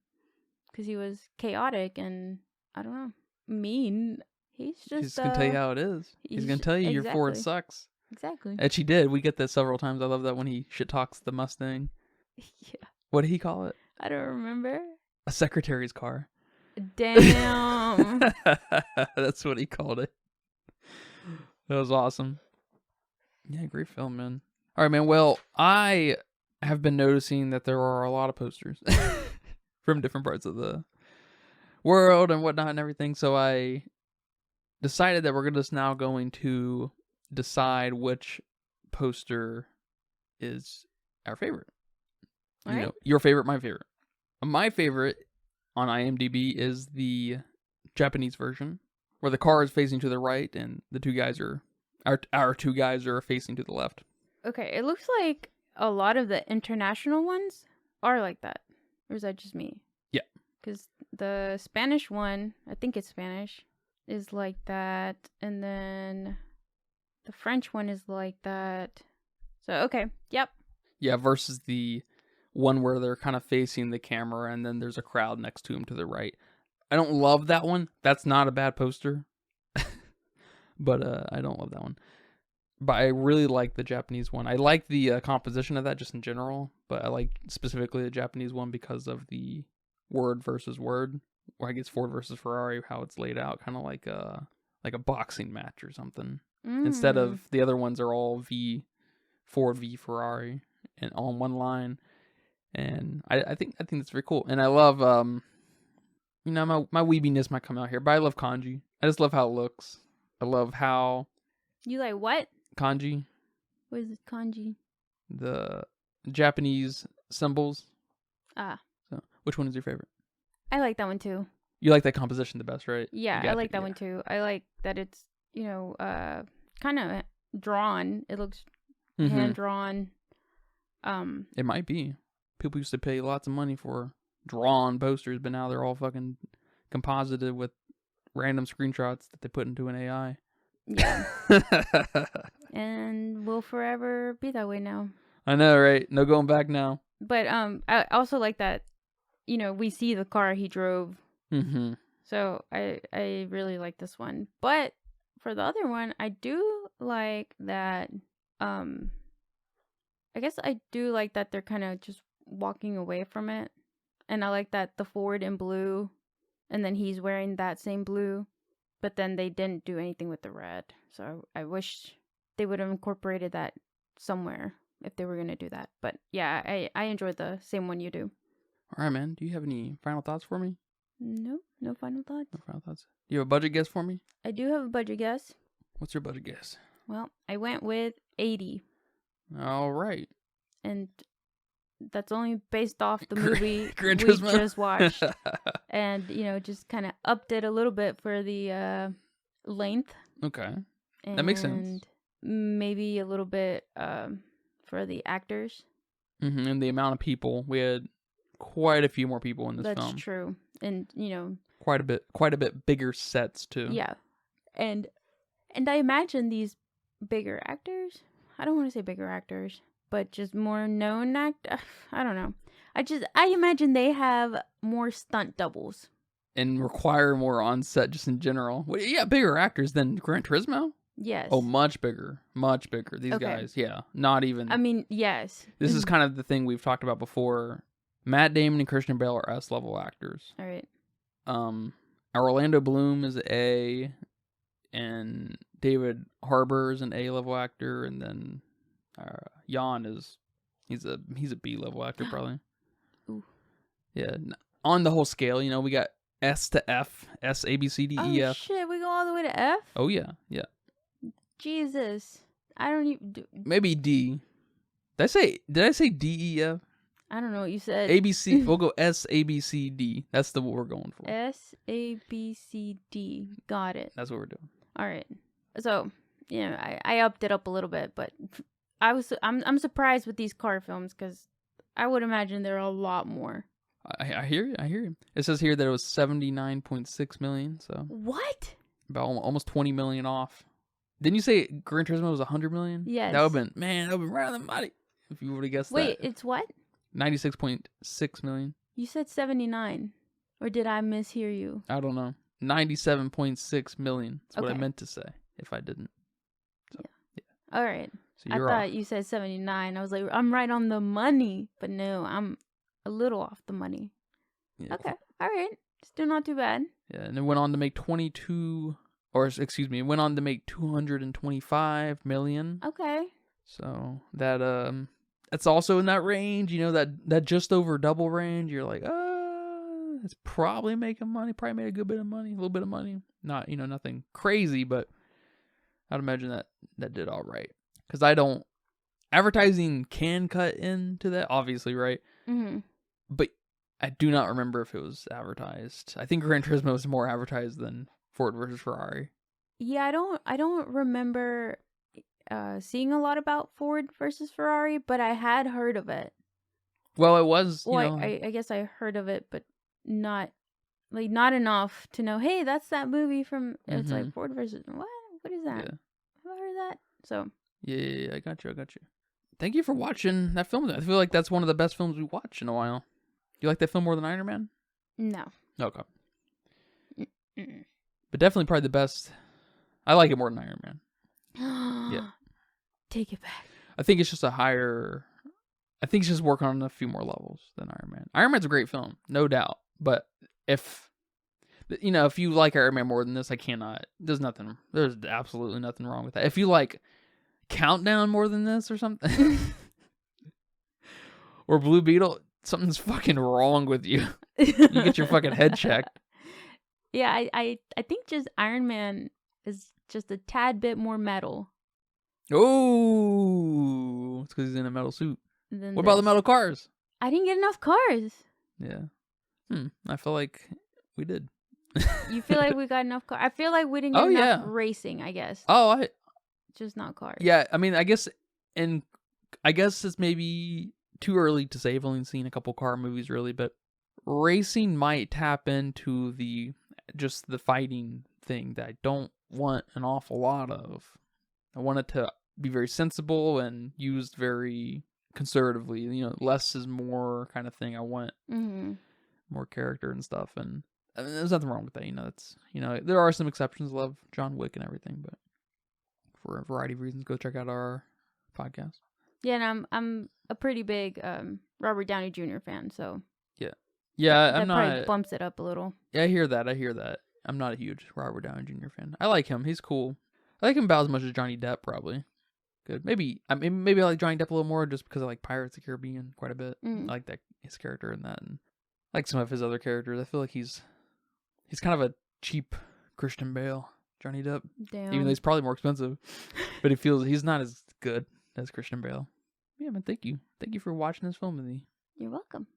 Because he was chaotic and, I don't know, mean. He's
going to tell you how it is. He's going to tell you your Ford sucks.
Exactly.
And she did. We get that several times. I love that when he shit talks the Mustang.
Yeah.
What did he call it?
I don't remember.
A secretary's car.
Damn.
That's what he called it. That was awesome. Yeah, great film, man. All right, man. Well, I have been noticing that there are a lot of posters from different parts of the world and whatnot and everything. So I decided that we're just now going to decide which poster is our favorite.
All right.
Your favorite, my favorite. My favorite on IMDb is the Japanese version, where the car is facing to the right and the two guys our 2 guys are facing to the left.
Okay, it looks like a lot of the international ones are like that. Or is that just me?
Yeah.
Because the Spanish one, I think it's Spanish, is like that. And then the French one is like that. So, okay. Yep.
Yeah, versus the one where they're kind of facing the camera and then there's a crowd next to him to the right. I don't love that one. That's not a bad poster. But I don't love that one. But I really like the Japanese one. I like the composition of that just in general, but I like specifically the Japanese one because of the word versus word, or I guess Ford versus Ferrari, how it's laid out, kind of like a boxing match or something. Instead of the other ones are all Ford v Ferrari and all in one line. And I think that's very cool. And I love my weebiness might come out here, but I love kanji. I just love how it looks. I love how...
You like what?
Kanji.
What is it, kanji?
The Japanese symbols.
Ah.
So, which one is your favorite?
I like that one too.
You like that composition the best, right?
Yeah, I like that one too. I like that it's, kind of drawn. It looks hand-drawn.
It might be. People used to pay lots of money for drawn posters, but now they're all fucking composited with random screenshots that they put into an AI.
Yeah. And will forever be that way now.
I know, right? No going back now.
But I also like that, we see the car he drove.
Mm-hmm.
So I really like this one. But for the other one, I do like that. I guess I do like that they're kind of just walking away from it. And I like that the Ford in blue, and then he's wearing that same blue. But then they didn't do anything with the red. So I wish they would have incorporated that somewhere if they were going to do that. But yeah, I enjoyed the same one you do.
All right, man. Do you have any final thoughts for me?
No final thoughts.
No final thoughts. Do you have a budget guess for me?
I do have a budget guess.
What's your budget guess?
Well, I went with 80.
All right.
And that's only based off the movie
Gran
we
Turismo?
just watched. And, just kind of upped it a little bit for the length.
Okay. That makes sense.
And maybe a little bit for the actors.
Mm-hmm. And the amount of people. We had quite a few more people in this film.
That's true. And, you know,
quite a bit bigger sets too.
yeah. And I imagine these bigger actors, I don't want to say bigger actors, but just more known I don't know. I imagine they have more stunt doubles.
And require more on set just in general. Well, yeah, bigger actors than Gran Turismo?
Yes.
Oh, much bigger. Much bigger. These guys, yeah. Not even.
I mean, yes.
This is kind of the thing we've talked about before. Matt Damon and Christian Bale are S-level actors.
All right.
Orlando Bloom is A, and David Harbour is an A-level actor, and then Jan is he's a B-level actor probably.
Ooh.
Yeah. On the whole scale, you know, we got S to F, S, A, B, C, D, E, F.
Oh, shit. We go all the way to F?
Oh, yeah. Yeah.
Jesus. I don't even...
Maybe D. Did I say D, E, F?
I don't know what you said.
A, B, C. We'll go S, A, B, C, D. That's what we're going for.
S, A, B, C, D. Got it.
That's what we're doing.
All right. So, yeah, I upped it up a little bit, but I'm surprised with these car films because I would imagine there are a lot more.
I hear you. It says here that it was 79.6 million, so
what?
About almost 20 million off. Didn't you say Gran Turismo was 100 million?
Yes.
That would have been right on the money if you would have guessed that.
Wait, it's what?
96.6 million.
You said 79, or did I mishear you?
I don't know. 97.6 million. That's what I
Okay.
meant to say. If I didn't. So, yeah.
All right.
So
I
you're
thought
off.
you said 79. I was like, I'm right on the money, but no, I'm a little off the money.
Yeah.
Okay. All right. Still not too bad.
Yeah, and it went on to make 225 million.
Okay.
So that's also in that range, you know, that just over double range. You're like, it's probably making money, probably made a good bit of money, a little bit of money. Not, you know, nothing crazy, but I'd imagine that did all right. Because advertising can cut into that, obviously, right?
Mm-hmm.
But I do not remember if it was advertised. I think Gran Turismo was more advertised than Ford versus Ferrari.
Yeah, I don't remember seeing a lot about Ford versus Ferrari, but I had heard of it.
Well, it was,
Well, I guess I heard of it, but not enough to know, hey, that's that movie from, it's like Ford versus, what is that?
Yeah.
Have I heard that? So.
Yeah, I got you. Thank you for watching that film. I feel like that's one of the best films we watched in a while. You like that film more than Iron Man?
No.
Okay.
Mm-mm.
But definitely probably the best. I like it more than Iron Man. Yeah.
Take it back.
I think it's just it's just working on a few more levels than Iron Man. Iron Man's a great film, no doubt. But if you like Iron Man more than this, there's absolutely nothing wrong with that. If you like Countdown more than this or something, or Blue Beetle, something's fucking wrong with you. You get your fucking head checked.
Yeah, I think just Iron Man is just a tad bit more metal.
Oh, it's because he's in a metal suit. What about the metal cars?
I didn't get enough cars.
Yeah. I feel like we did.
You feel like we got enough cars? I feel like we didn't get enough racing, I guess.
Oh,
just not cars.
Yeah, I mean, I guess it's maybe too early to say. I've only seen a couple car movies really, but racing might tap into the fighting thing that I don't want an awful lot of. I want it to be very sensible and used very conservatively. You know, less is more kind of thing. I want more character and stuff, and I mean, there's nothing wrong with that. You know, there are some exceptions. Love John Wick and everything, but for a variety of reasons, go check out our podcast. Yeah,
and I'm a pretty big Robert Downey Jr. fan, so
yeah,
that probably bumps it up a little.
Yeah, I hear that. I'm not a huge Robert Downey Jr. fan. I like him. He's cool. I like him about as much as Johnny Depp, probably. Good. Maybe I like Johnny Depp a little more just because I like Pirates of the Caribbean quite a bit. I like his character in that, and I like some of his other characters. I feel like he's kind of a cheap Christian Bale, Johnny Depp.
Damn.
Even though he's probably more expensive, but he's not as good as Christian Bale. Yeah, man. Thank you for watching this film with me.
You're welcome.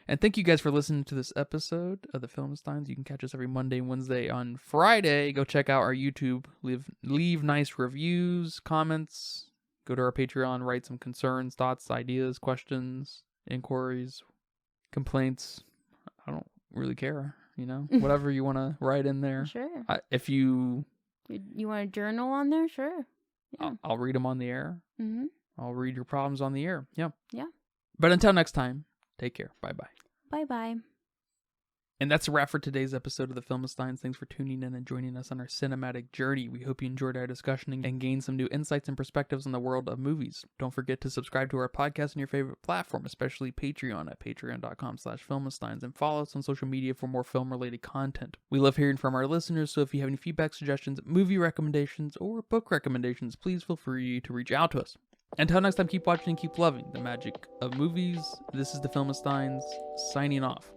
And thank you guys for listening to this episode of the Filmsteins. You can catch us every Monday and Wednesday. On Friday, go check out our YouTube. Leave nice reviews, comments. Go to our Patreon. Write some concerns, thoughts, ideas, questions, inquiries, complaints. really care, whatever you want to write in there.
Sure.
If you
want a journal on there? Sure. Yeah.
I'll read them on the air.
Mm-hmm.
I'll read your problems on the air. Yeah.
Yeah.
But until next time, take care. Bye-bye.
Bye-bye.
And that's a wrap for today's episode of the Filmistines. Thanks for tuning in and joining us on our cinematic journey. We hope you enjoyed our discussion and gained some new insights and perspectives on the world of movies. Don't forget to subscribe to our podcast on your favorite platform, especially Patreon at patreon.com/Filmistines, and follow us on social media for more film-related content. We love hearing from our listeners, so if you have any feedback, suggestions, movie recommendations, or book recommendations, please feel free to reach out to us. Until next time, keep watching and keep loving the magic of movies. This is the Filmistines, signing off.